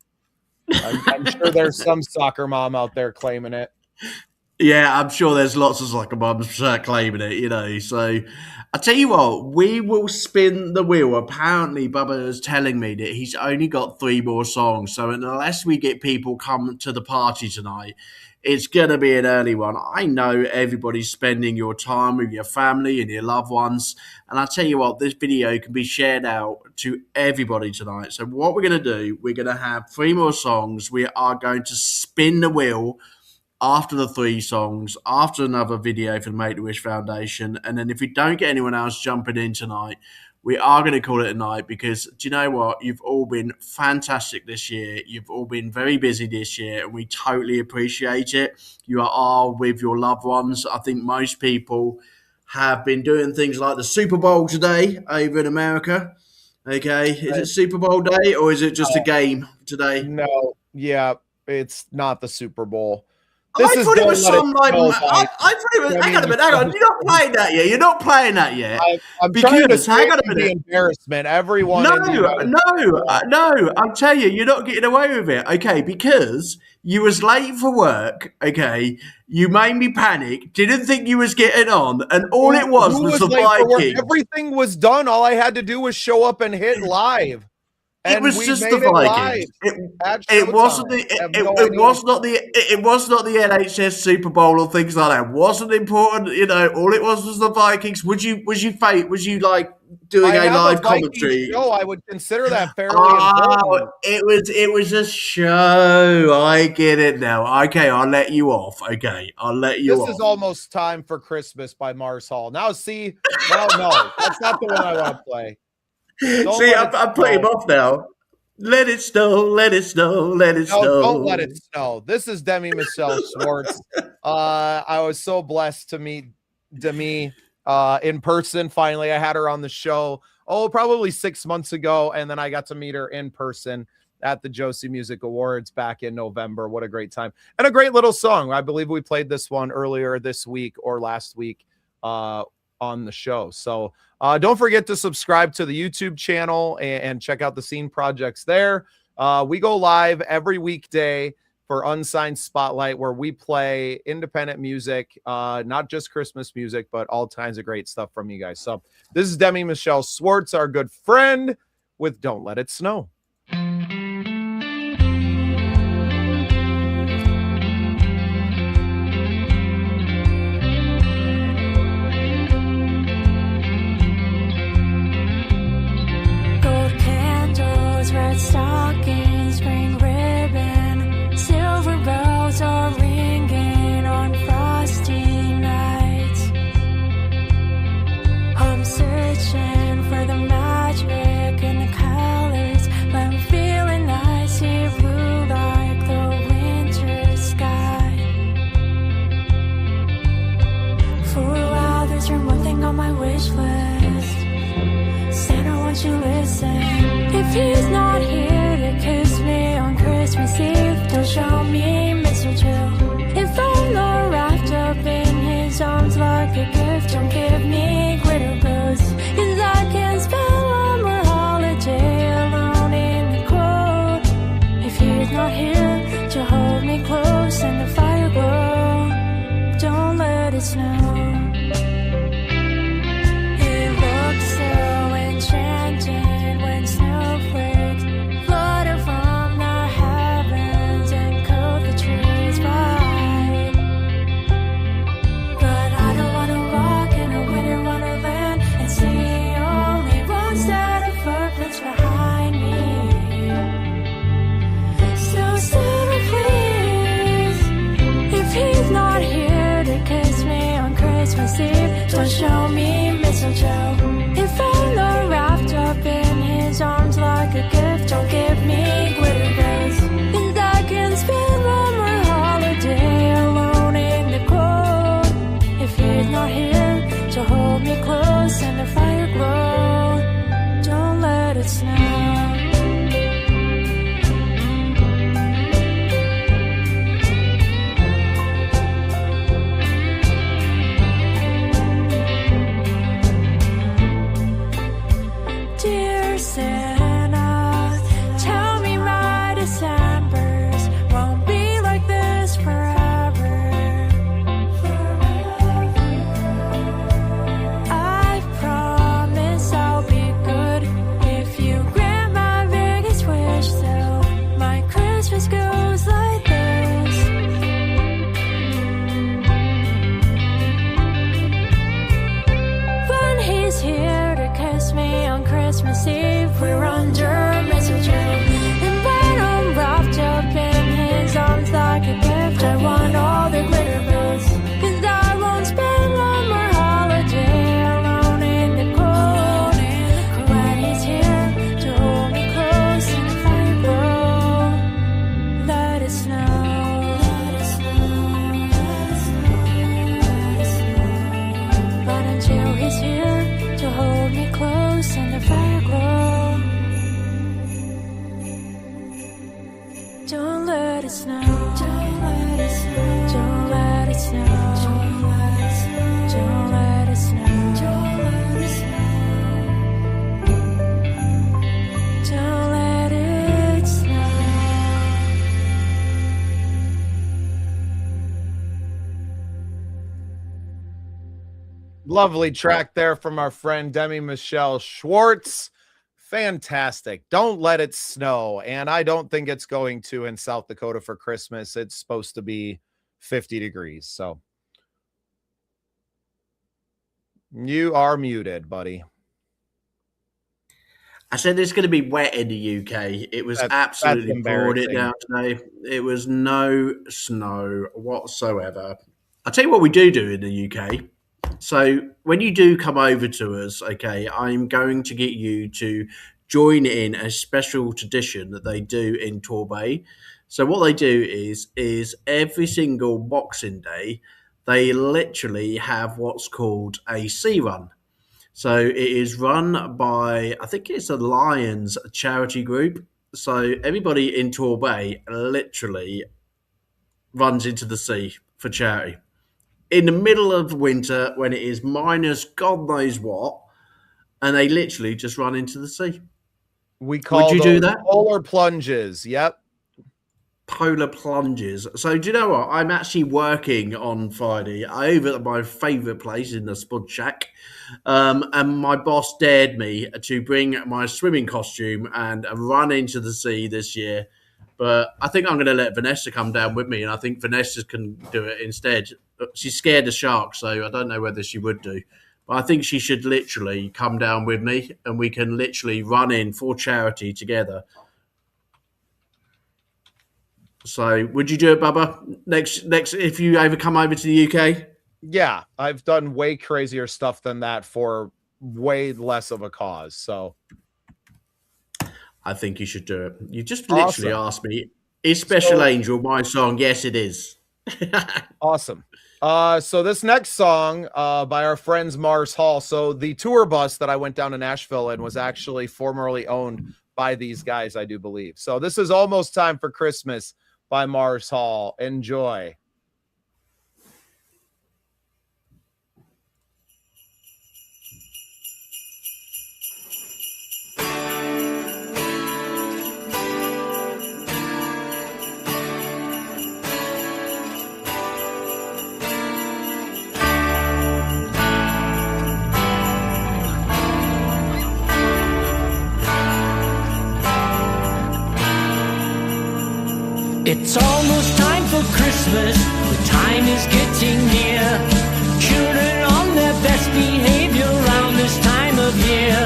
I'm sure there's some soccer mom out there claiming it.
Yeah, I'm sure there's lots of soccer moms claiming it, you know. So I tell you what, we will spin the wheel. Apparently, Bubba is telling me that he's only got 3 more songs. So unless we get people come to the party tonight, it's going to be an early one. I know everybody's spending your time with your family and your loved ones. And I tell you what, this video can be shared out to everybody tonight. So what we're going to do, we're going to have 3 more songs. We are going to spin the wheel after the 3 songs, after another video for the Make-A-Wish Foundation. And then if we don't get anyone else jumping in tonight, we are going to call it a night, because do you know what? You've all been fantastic this year. You've all been very busy this year, and we totally appreciate it. You are all with your loved ones. I think most people have been doing things like the Super Bowl today over in America. Okay, is it Super Bowl day, or is it just a game today?
No, yeah, it's not the Super Bowl.
I thought it was some like. I thought it was. Hang on a minute. Hang on. You're not playing that yet. You're not playing that yet.
I'm trying to hang on a minute. The embarrassment. Everyone.
No. I'm telling you, you're not getting away with it. Okay, because you was late for work. Okay, you made me panic. Didn't think you was getting on, and all it was the Vikings.
Everything was done. All I had to do was show up and hit live.
It was just the Vikings. It wasn't the. It was not the. It was not the NHS Super Bowl or things like that. It wasn't important. You know, all it was the Vikings. Would you like doing a live commentary?
Show. I would consider that fairly important.
It was a show. I get it now. Okay, I'll let you off. Okay, I'll let you off.
This is Almost Time for Christmas by Mars Hall. Now, see, no, that's not the one I want to play.
See, I'm putting him off now. Let it snow, let it snow, let it snow.
Don't let it snow. This is Demi Michelle Schwartz. I was so blessed to meet Demi in person. Finally, I had her on the show, probably 6 months ago, and then I got to meet her in person at the Josie Music Awards back in November. What a great time. And a great little song. I believe we played this one earlier this week or last week on the show. So don't forget to subscribe to the YouTube channel and check out the scene projects there. We go live every weekday for Unsigned Spotlight, where we play independent music, not just Christmas music, but all kinds of great stuff from you guys. So this is Demi Michelle Schwartz, our good friend, with Don't Let It Snow.
Red stockings, green ribbon, silver bells are ringing on frosty nights. I'm searching for the magic and the colors, but I'm feeling icy blue like the winter sky. For a while, there's one thing on my wish list. Santa, won't you listen? If he's not here to kiss me on Christmas Eve, don't show me mistletoe. If I'm not wrapped up in his arms like a gift, don't give me glitter glows. 'Cause I can't spend one more holiday alone in the cold. If he's not here to hold me close and the fire glow, don't let it snow. It looks so enchanted when snowflakes Don't show me mistletoe. If I'm not wrapped up in his arms like a gift, don't give me glitter bells. And I can spend one more holiday alone in the cold. If he's not here to hold me close and the fire glow, don't let it snow. Dear Santa, tell me my Decembers won't be like this forever. I promise I'll be good if you grant my biggest wish. So my Christmas goes like this. When he's here to kiss me on Christmas Eve, we're under mistletoe. And when I'm wrapped up in his arms like a gift, I want all the glitter bells. And I won't spend one more holiday alone in the cold. When he's here to hold me close and the fire glow, let it snow. Let it snow. Let it snow. Let it snow. But until he's here to hold me close and the fire glow, don't let it snow. Don't let it snow. Don't let it snow. Don't let it snow. Don't let it snow. Don't let it snow. Don't let it snow.
Lovely track there from our friend Demi Michelle Schwartz. Fantastic. Don't let it snow. And I don't think it's going to in South Dakota for Christmas. It's supposed to be 50 degrees. So you are muted, buddy.
I said it's going to be wet in the UK. It was
That's
absolutely pouring it
embarrassing.
down today. It was no snow whatsoever. I'll tell you what we do in the UK. So when you do come over to us, okay, I'm going to get you to join in a special tradition that they do in Torbay. So what they do is every single Boxing Day, they literally have what's called a sea run. So it is run by, I think it's a Lions charity group. So everybody in Torbay literally runs into the sea for charity. In the middle of winter, when it is minus God knows what, and they literally just run into the sea.
We call
Would you do that?
polar plunges. Yep.
Polar plunges. So do you know what? I'm actually working on Friday over at my favourite place in the Spud Shack. And my boss dared me to bring my swimming costume and run into the sea this year. But I think I'm going to let Vanessa come down with me, and I think Vanessa can do it instead. She's scared of sharks, so I don't know whether she would do. But I think she should literally come down with me, and we can literally run in for charity together. So would you do it, Bubba? Next, if you ever come over to the UK?
Yeah, I've done way crazier stuff than that for way less of a cause. So
I think you should do it. You just literally
Awesome.
asked me, is Special Angel my song? Yes, it is.
Awesome. So this next song by our friends Mars Hall. So the tour bus that I went down to Nashville in was actually formerly owned by these guys, I do believe. So this is Almost Time for Christmas by Mars Hall. Enjoy.
It's almost time for Christmas, the time is getting near. Children on their best behavior around this time of year.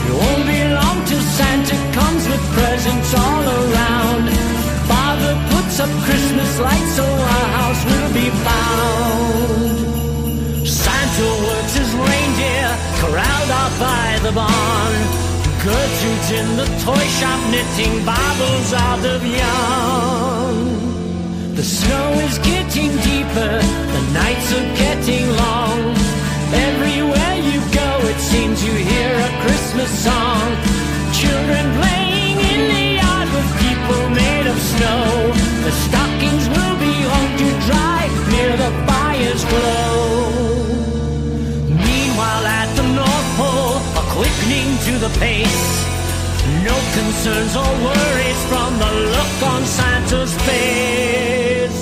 It won't be long till Santa comes with presents all around. Father puts up Christmas lights so our house will be found. Santa works his barn. Gertrude's in the toy shop knitting Bibles out of yarn. The snow is getting deeper, the nights are getting long. Everywhere you go, it seems you hear a Christmas song. Children playing in the yard with people made of snow. The stockings will be hung to dry near the fire's glow. Meanwhile at the North Pole, a quickening to the pace. No concerns or worries from the look on Santa's face.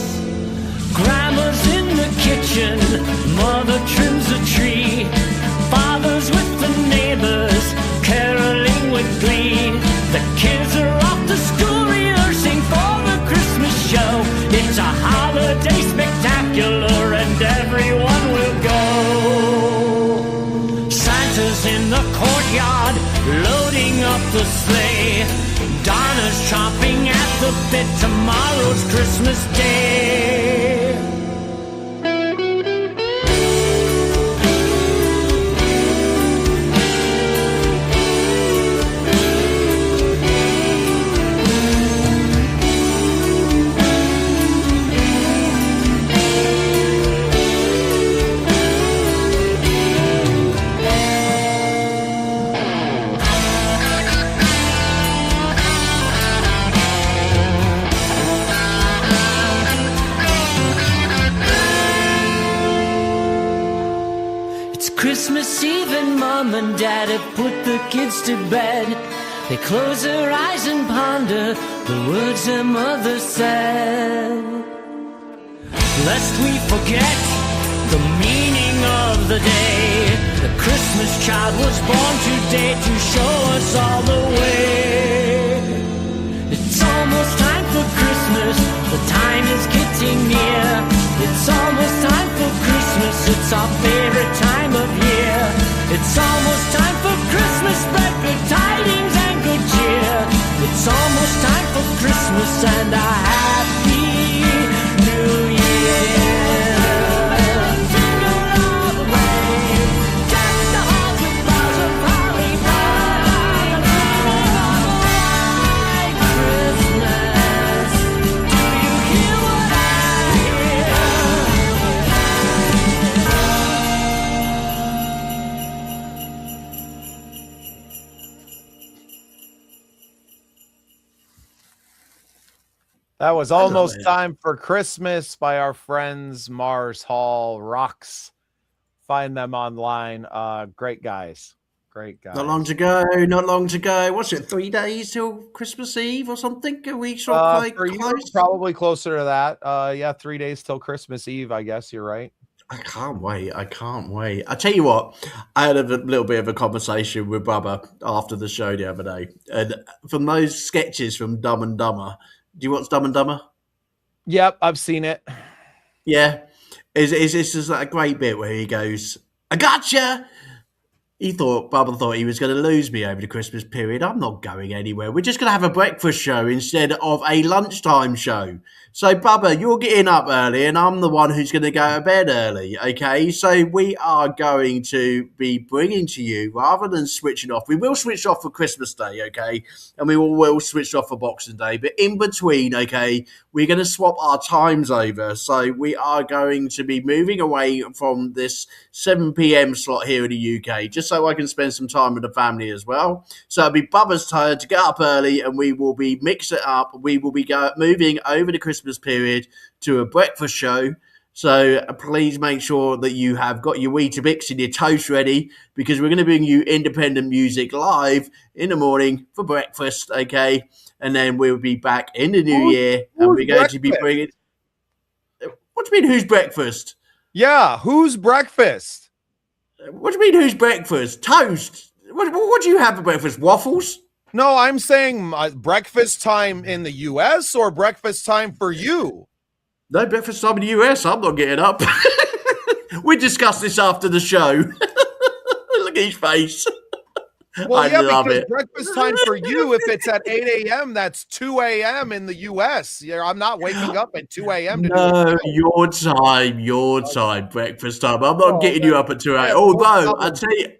Grandma's in the kitchen, mother trims a tree. Father's with the neighbors, caroling with glee. The kids are off to school rehearsing for the Christmas show. It's a holiday spectacular and everyone will go. Santa's in the courtyard, loading up the sleigh. Donna's chomping at the bit, tomorrow's Christmas Day. Christmas Eve and Mom and Dad have put the kids to bed. They close their eyes and ponder the words their mother said. Lest we forget the meaning of the day, the Christmas child was born today to show us all the way. It's almost time for Christmas, the time is getting near. It's almost time for Christmas, it's our favorite time of year. It's almost time for Christmas, spread good tidings and good cheer. It's almost time for Christmas and a happy New Year. Jingle all the way, deck the halls with boughs of holly, white Christmas. Do you hear what I hear?
That was Almost Time for Christmas by our friends Mars Hall Rocks. Find them online. Great guys. Great guys.
Not long to go. Not long to go. What's it? 3 days till Christmas Eve or something? Are we sort of like
for you,
close?
probably closer to that. Yeah, 3 days till Christmas Eve. I guess you're right.
I can't wait. I can't wait. I tell you what, I had a little bit of a conversation with Bubba after the show the other day. And from those sketches from Dumb and Dumber, do you watch Dumb and Dumber?
Yep, I've seen it.
Yeah. It's just like a great bit where he goes, I gotcha. Bubba thought he was going to lose me over the Christmas period. I'm not going anywhere. We're just going to have a breakfast show instead of a lunchtime show. So, Bubba, you're getting up early and I'm the one who's going to go to bed early, okay? So we are going to be bringing to you, rather than switching off, we will switch off for Christmas Day, okay? And we will switch off for Boxing Day. But in between, okay, we're going to swap our times over. So we are going to be moving away from this 7 p.m. slot here in the UK, just so I can spend some time with the family as well. So it'll be Bubba's turn to get up early and we will be mixing it up. We will be moving over the Christmas period to a breakfast show. So please make sure that you have got your Weetabix and your toast ready, because we're going to bring you independent music live in the morning for breakfast, okay? And then we'll be back in the new year and we're going to be bringing... What do you mean, who's breakfast?
Yeah, who's breakfast?
What do you mean, who's breakfast? Toast. What do you have for breakfast? Waffles?
No, I'm saying breakfast time in the U.S. or breakfast time for you?
No, breakfast time in the U.S. I'm not getting up. We discussed this after the show. Look at his face.
Well, yeah, because breakfast time for you, if it's at 8 a.m., that's 2 a.m. in the U.S. Yeah, I'm not waking up at 2 a.m. to
No, your time, breakfast time. I'm not getting you up at 2 a.m. Although, I tell you,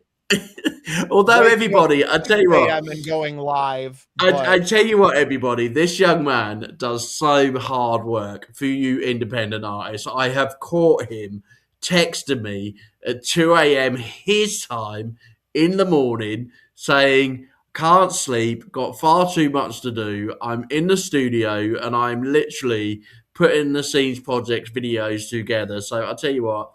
Although
waking
everybody,
up
I tell you what,
a.m. and going live.
I tell you what, everybody, this young man does so hard work for you independent artists. I have caught him texting me at 2 a.m. his time in the morning saying, can't sleep, got far too much to do. I'm in the studio and I'm literally putting the scenes projects videos together. So I'll tell you what,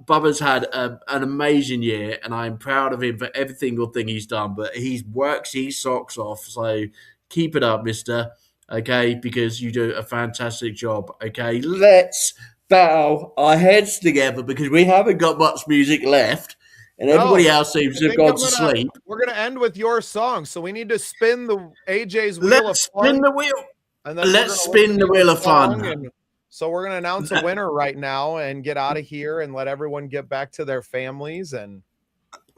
Bubba's had an amazing year, and I'm proud of him for every single thing he's done. But he works his socks off, so keep it up, Mister. Okay, because you do a fantastic job. Okay, let's bow our heads together because we haven't got much music left, and everybody else seems to have gone to sleep.
We're gonna end with your song, so we need to spin the AJ's wheel
Let's
of fun.
spin the wheel.
And then
let's spin the wheel of fun.
So we're going to announce a winner right now and get out of here and let everyone get back to their families. And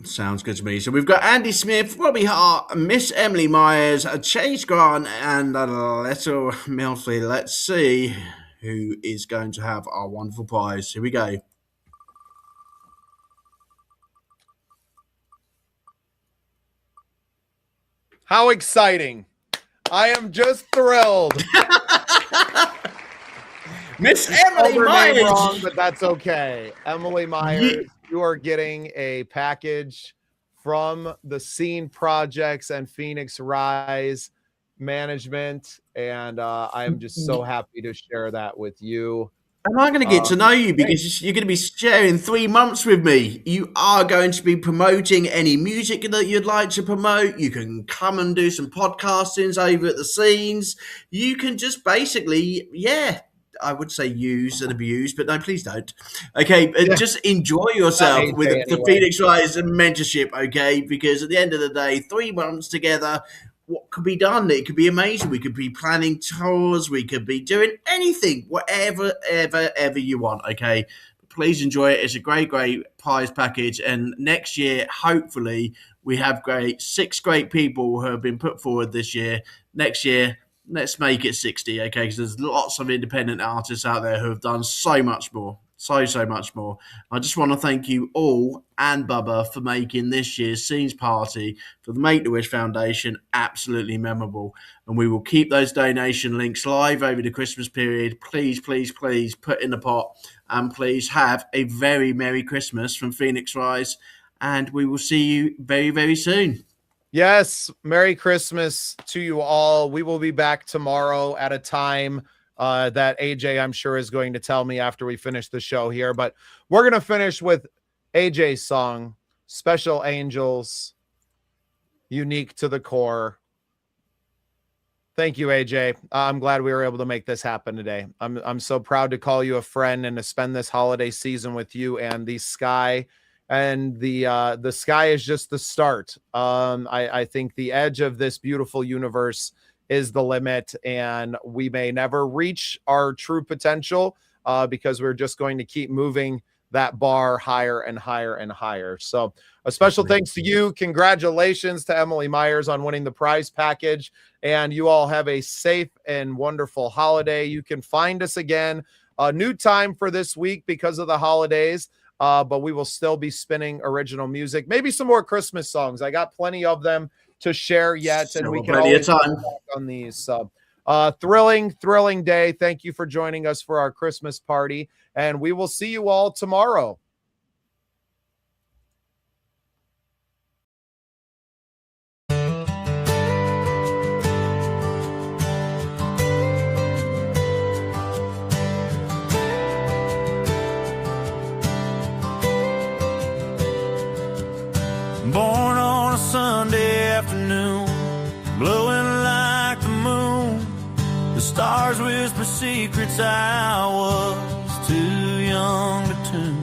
sounds good to me. So we've got Andy Smith, Robbie Hart, Miss Emily Myers, Chase Grant, and Little Milfley. Let's see who is going to have our wonderful prize. Here we go.
How exciting. I am just thrilled.
Miss Emily Myers.
Wrong, but that's okay. Emily Myers, you are getting a package from the Scene Projects and Phoenix Rise management, and I am just so happy to share that with you.
And I'm going to get to know you because you're going to be sharing 3 months with me. You are going to be promoting any music that you'd like to promote. You can come and do some podcastings over at the Scenes. You can just basically, I would say use and abuse, but no, please don't. Okay, just enjoy yourself with the Phoenix Rise and mentorship, okay? Because at the end of the day, 3 months together, what could be done? It could be amazing. We could be planning tours. We could be doing anything, whatever, ever you want, okay? Please enjoy it. It's a great prize package. And next year, hopefully, we have 6 great people who have been put forward this year. Next year, let's make it 60, okay? Because there's lots of independent artists out there who have done so much more. So much more. I just want to thank you all and Bubba for making this year's Scenes Party for the Make-A-Wish Foundation absolutely memorable. And we will keep those donation links live over the Christmas period. Please, please, please put in the pot. And please have a very Merry Christmas from Phoenix Rise. And we will see you very, very soon.
Yes, Merry Christmas to you all. We will be back tomorrow at a time that AJ, I'm sure, is going to tell me after we finish the show here. But we're going to finish with AJ's song, Special Angels, unique to the core. Thank you, AJ. I'm glad we were able to make this happen today. I'm so proud to call you a friend and to spend this holiday season with you and the sky. And the sky is just the start. I think the edge of this beautiful universe is the limit, and we may never reach our true potential because we're just going to keep moving that bar higher and higher and higher. So a special thanks to you. Congratulations to Emily Myers on winning the prize package, and you all have a safe and wonderful holiday. You can find us again a new time for this week because of the holidays. But we will still be spinning original music, maybe some more Christmas songs. I got plenty of them to share yet, and we can always talk on these. So thrilling day. Thank you for joining us for our Christmas party, and we will see you all tomorrow.
Born on a Sunday afternoon, glowing like the moon. The stars whisper secrets I was too young to tune.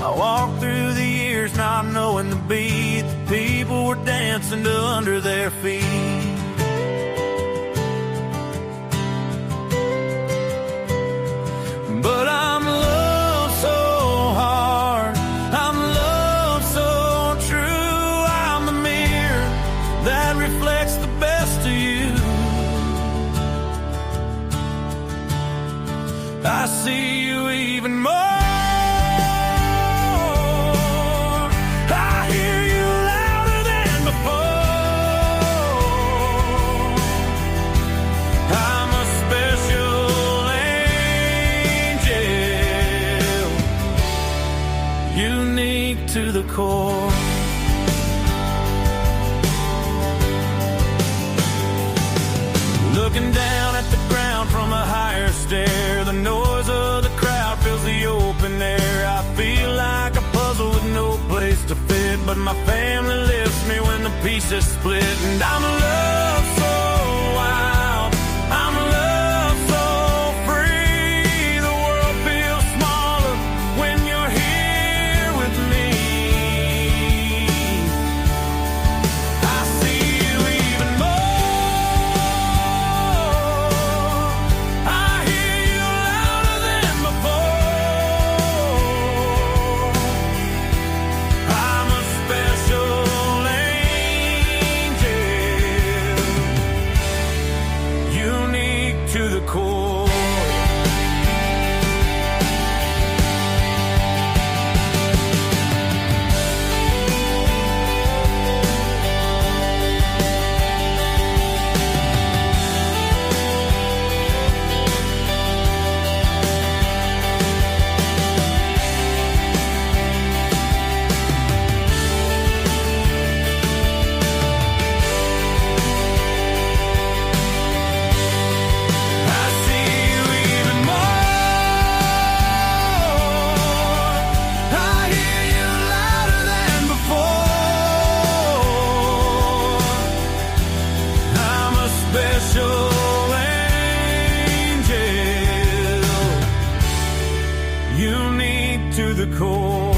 I walked through the years not knowing the beat. The people were dancing to under their feet. But I'm loved so hard, I'm loved so true. I'm the mirror that reflects the best of you. I see you even more. I hear
to the core. Looking down at the ground from a higher stair, the noise of the crowd fills the open air. I feel like a puzzle with no place to fit, but my family lifts me when the pieces split. And I'm in love so wild, I'm in love so free. The world feels smaller when you're here with me. I see you even more, I hear you louder than before. I'm a special angel, unique to the core. I see you even more, I hear you louder than before. I'm a special angel, unique to the core.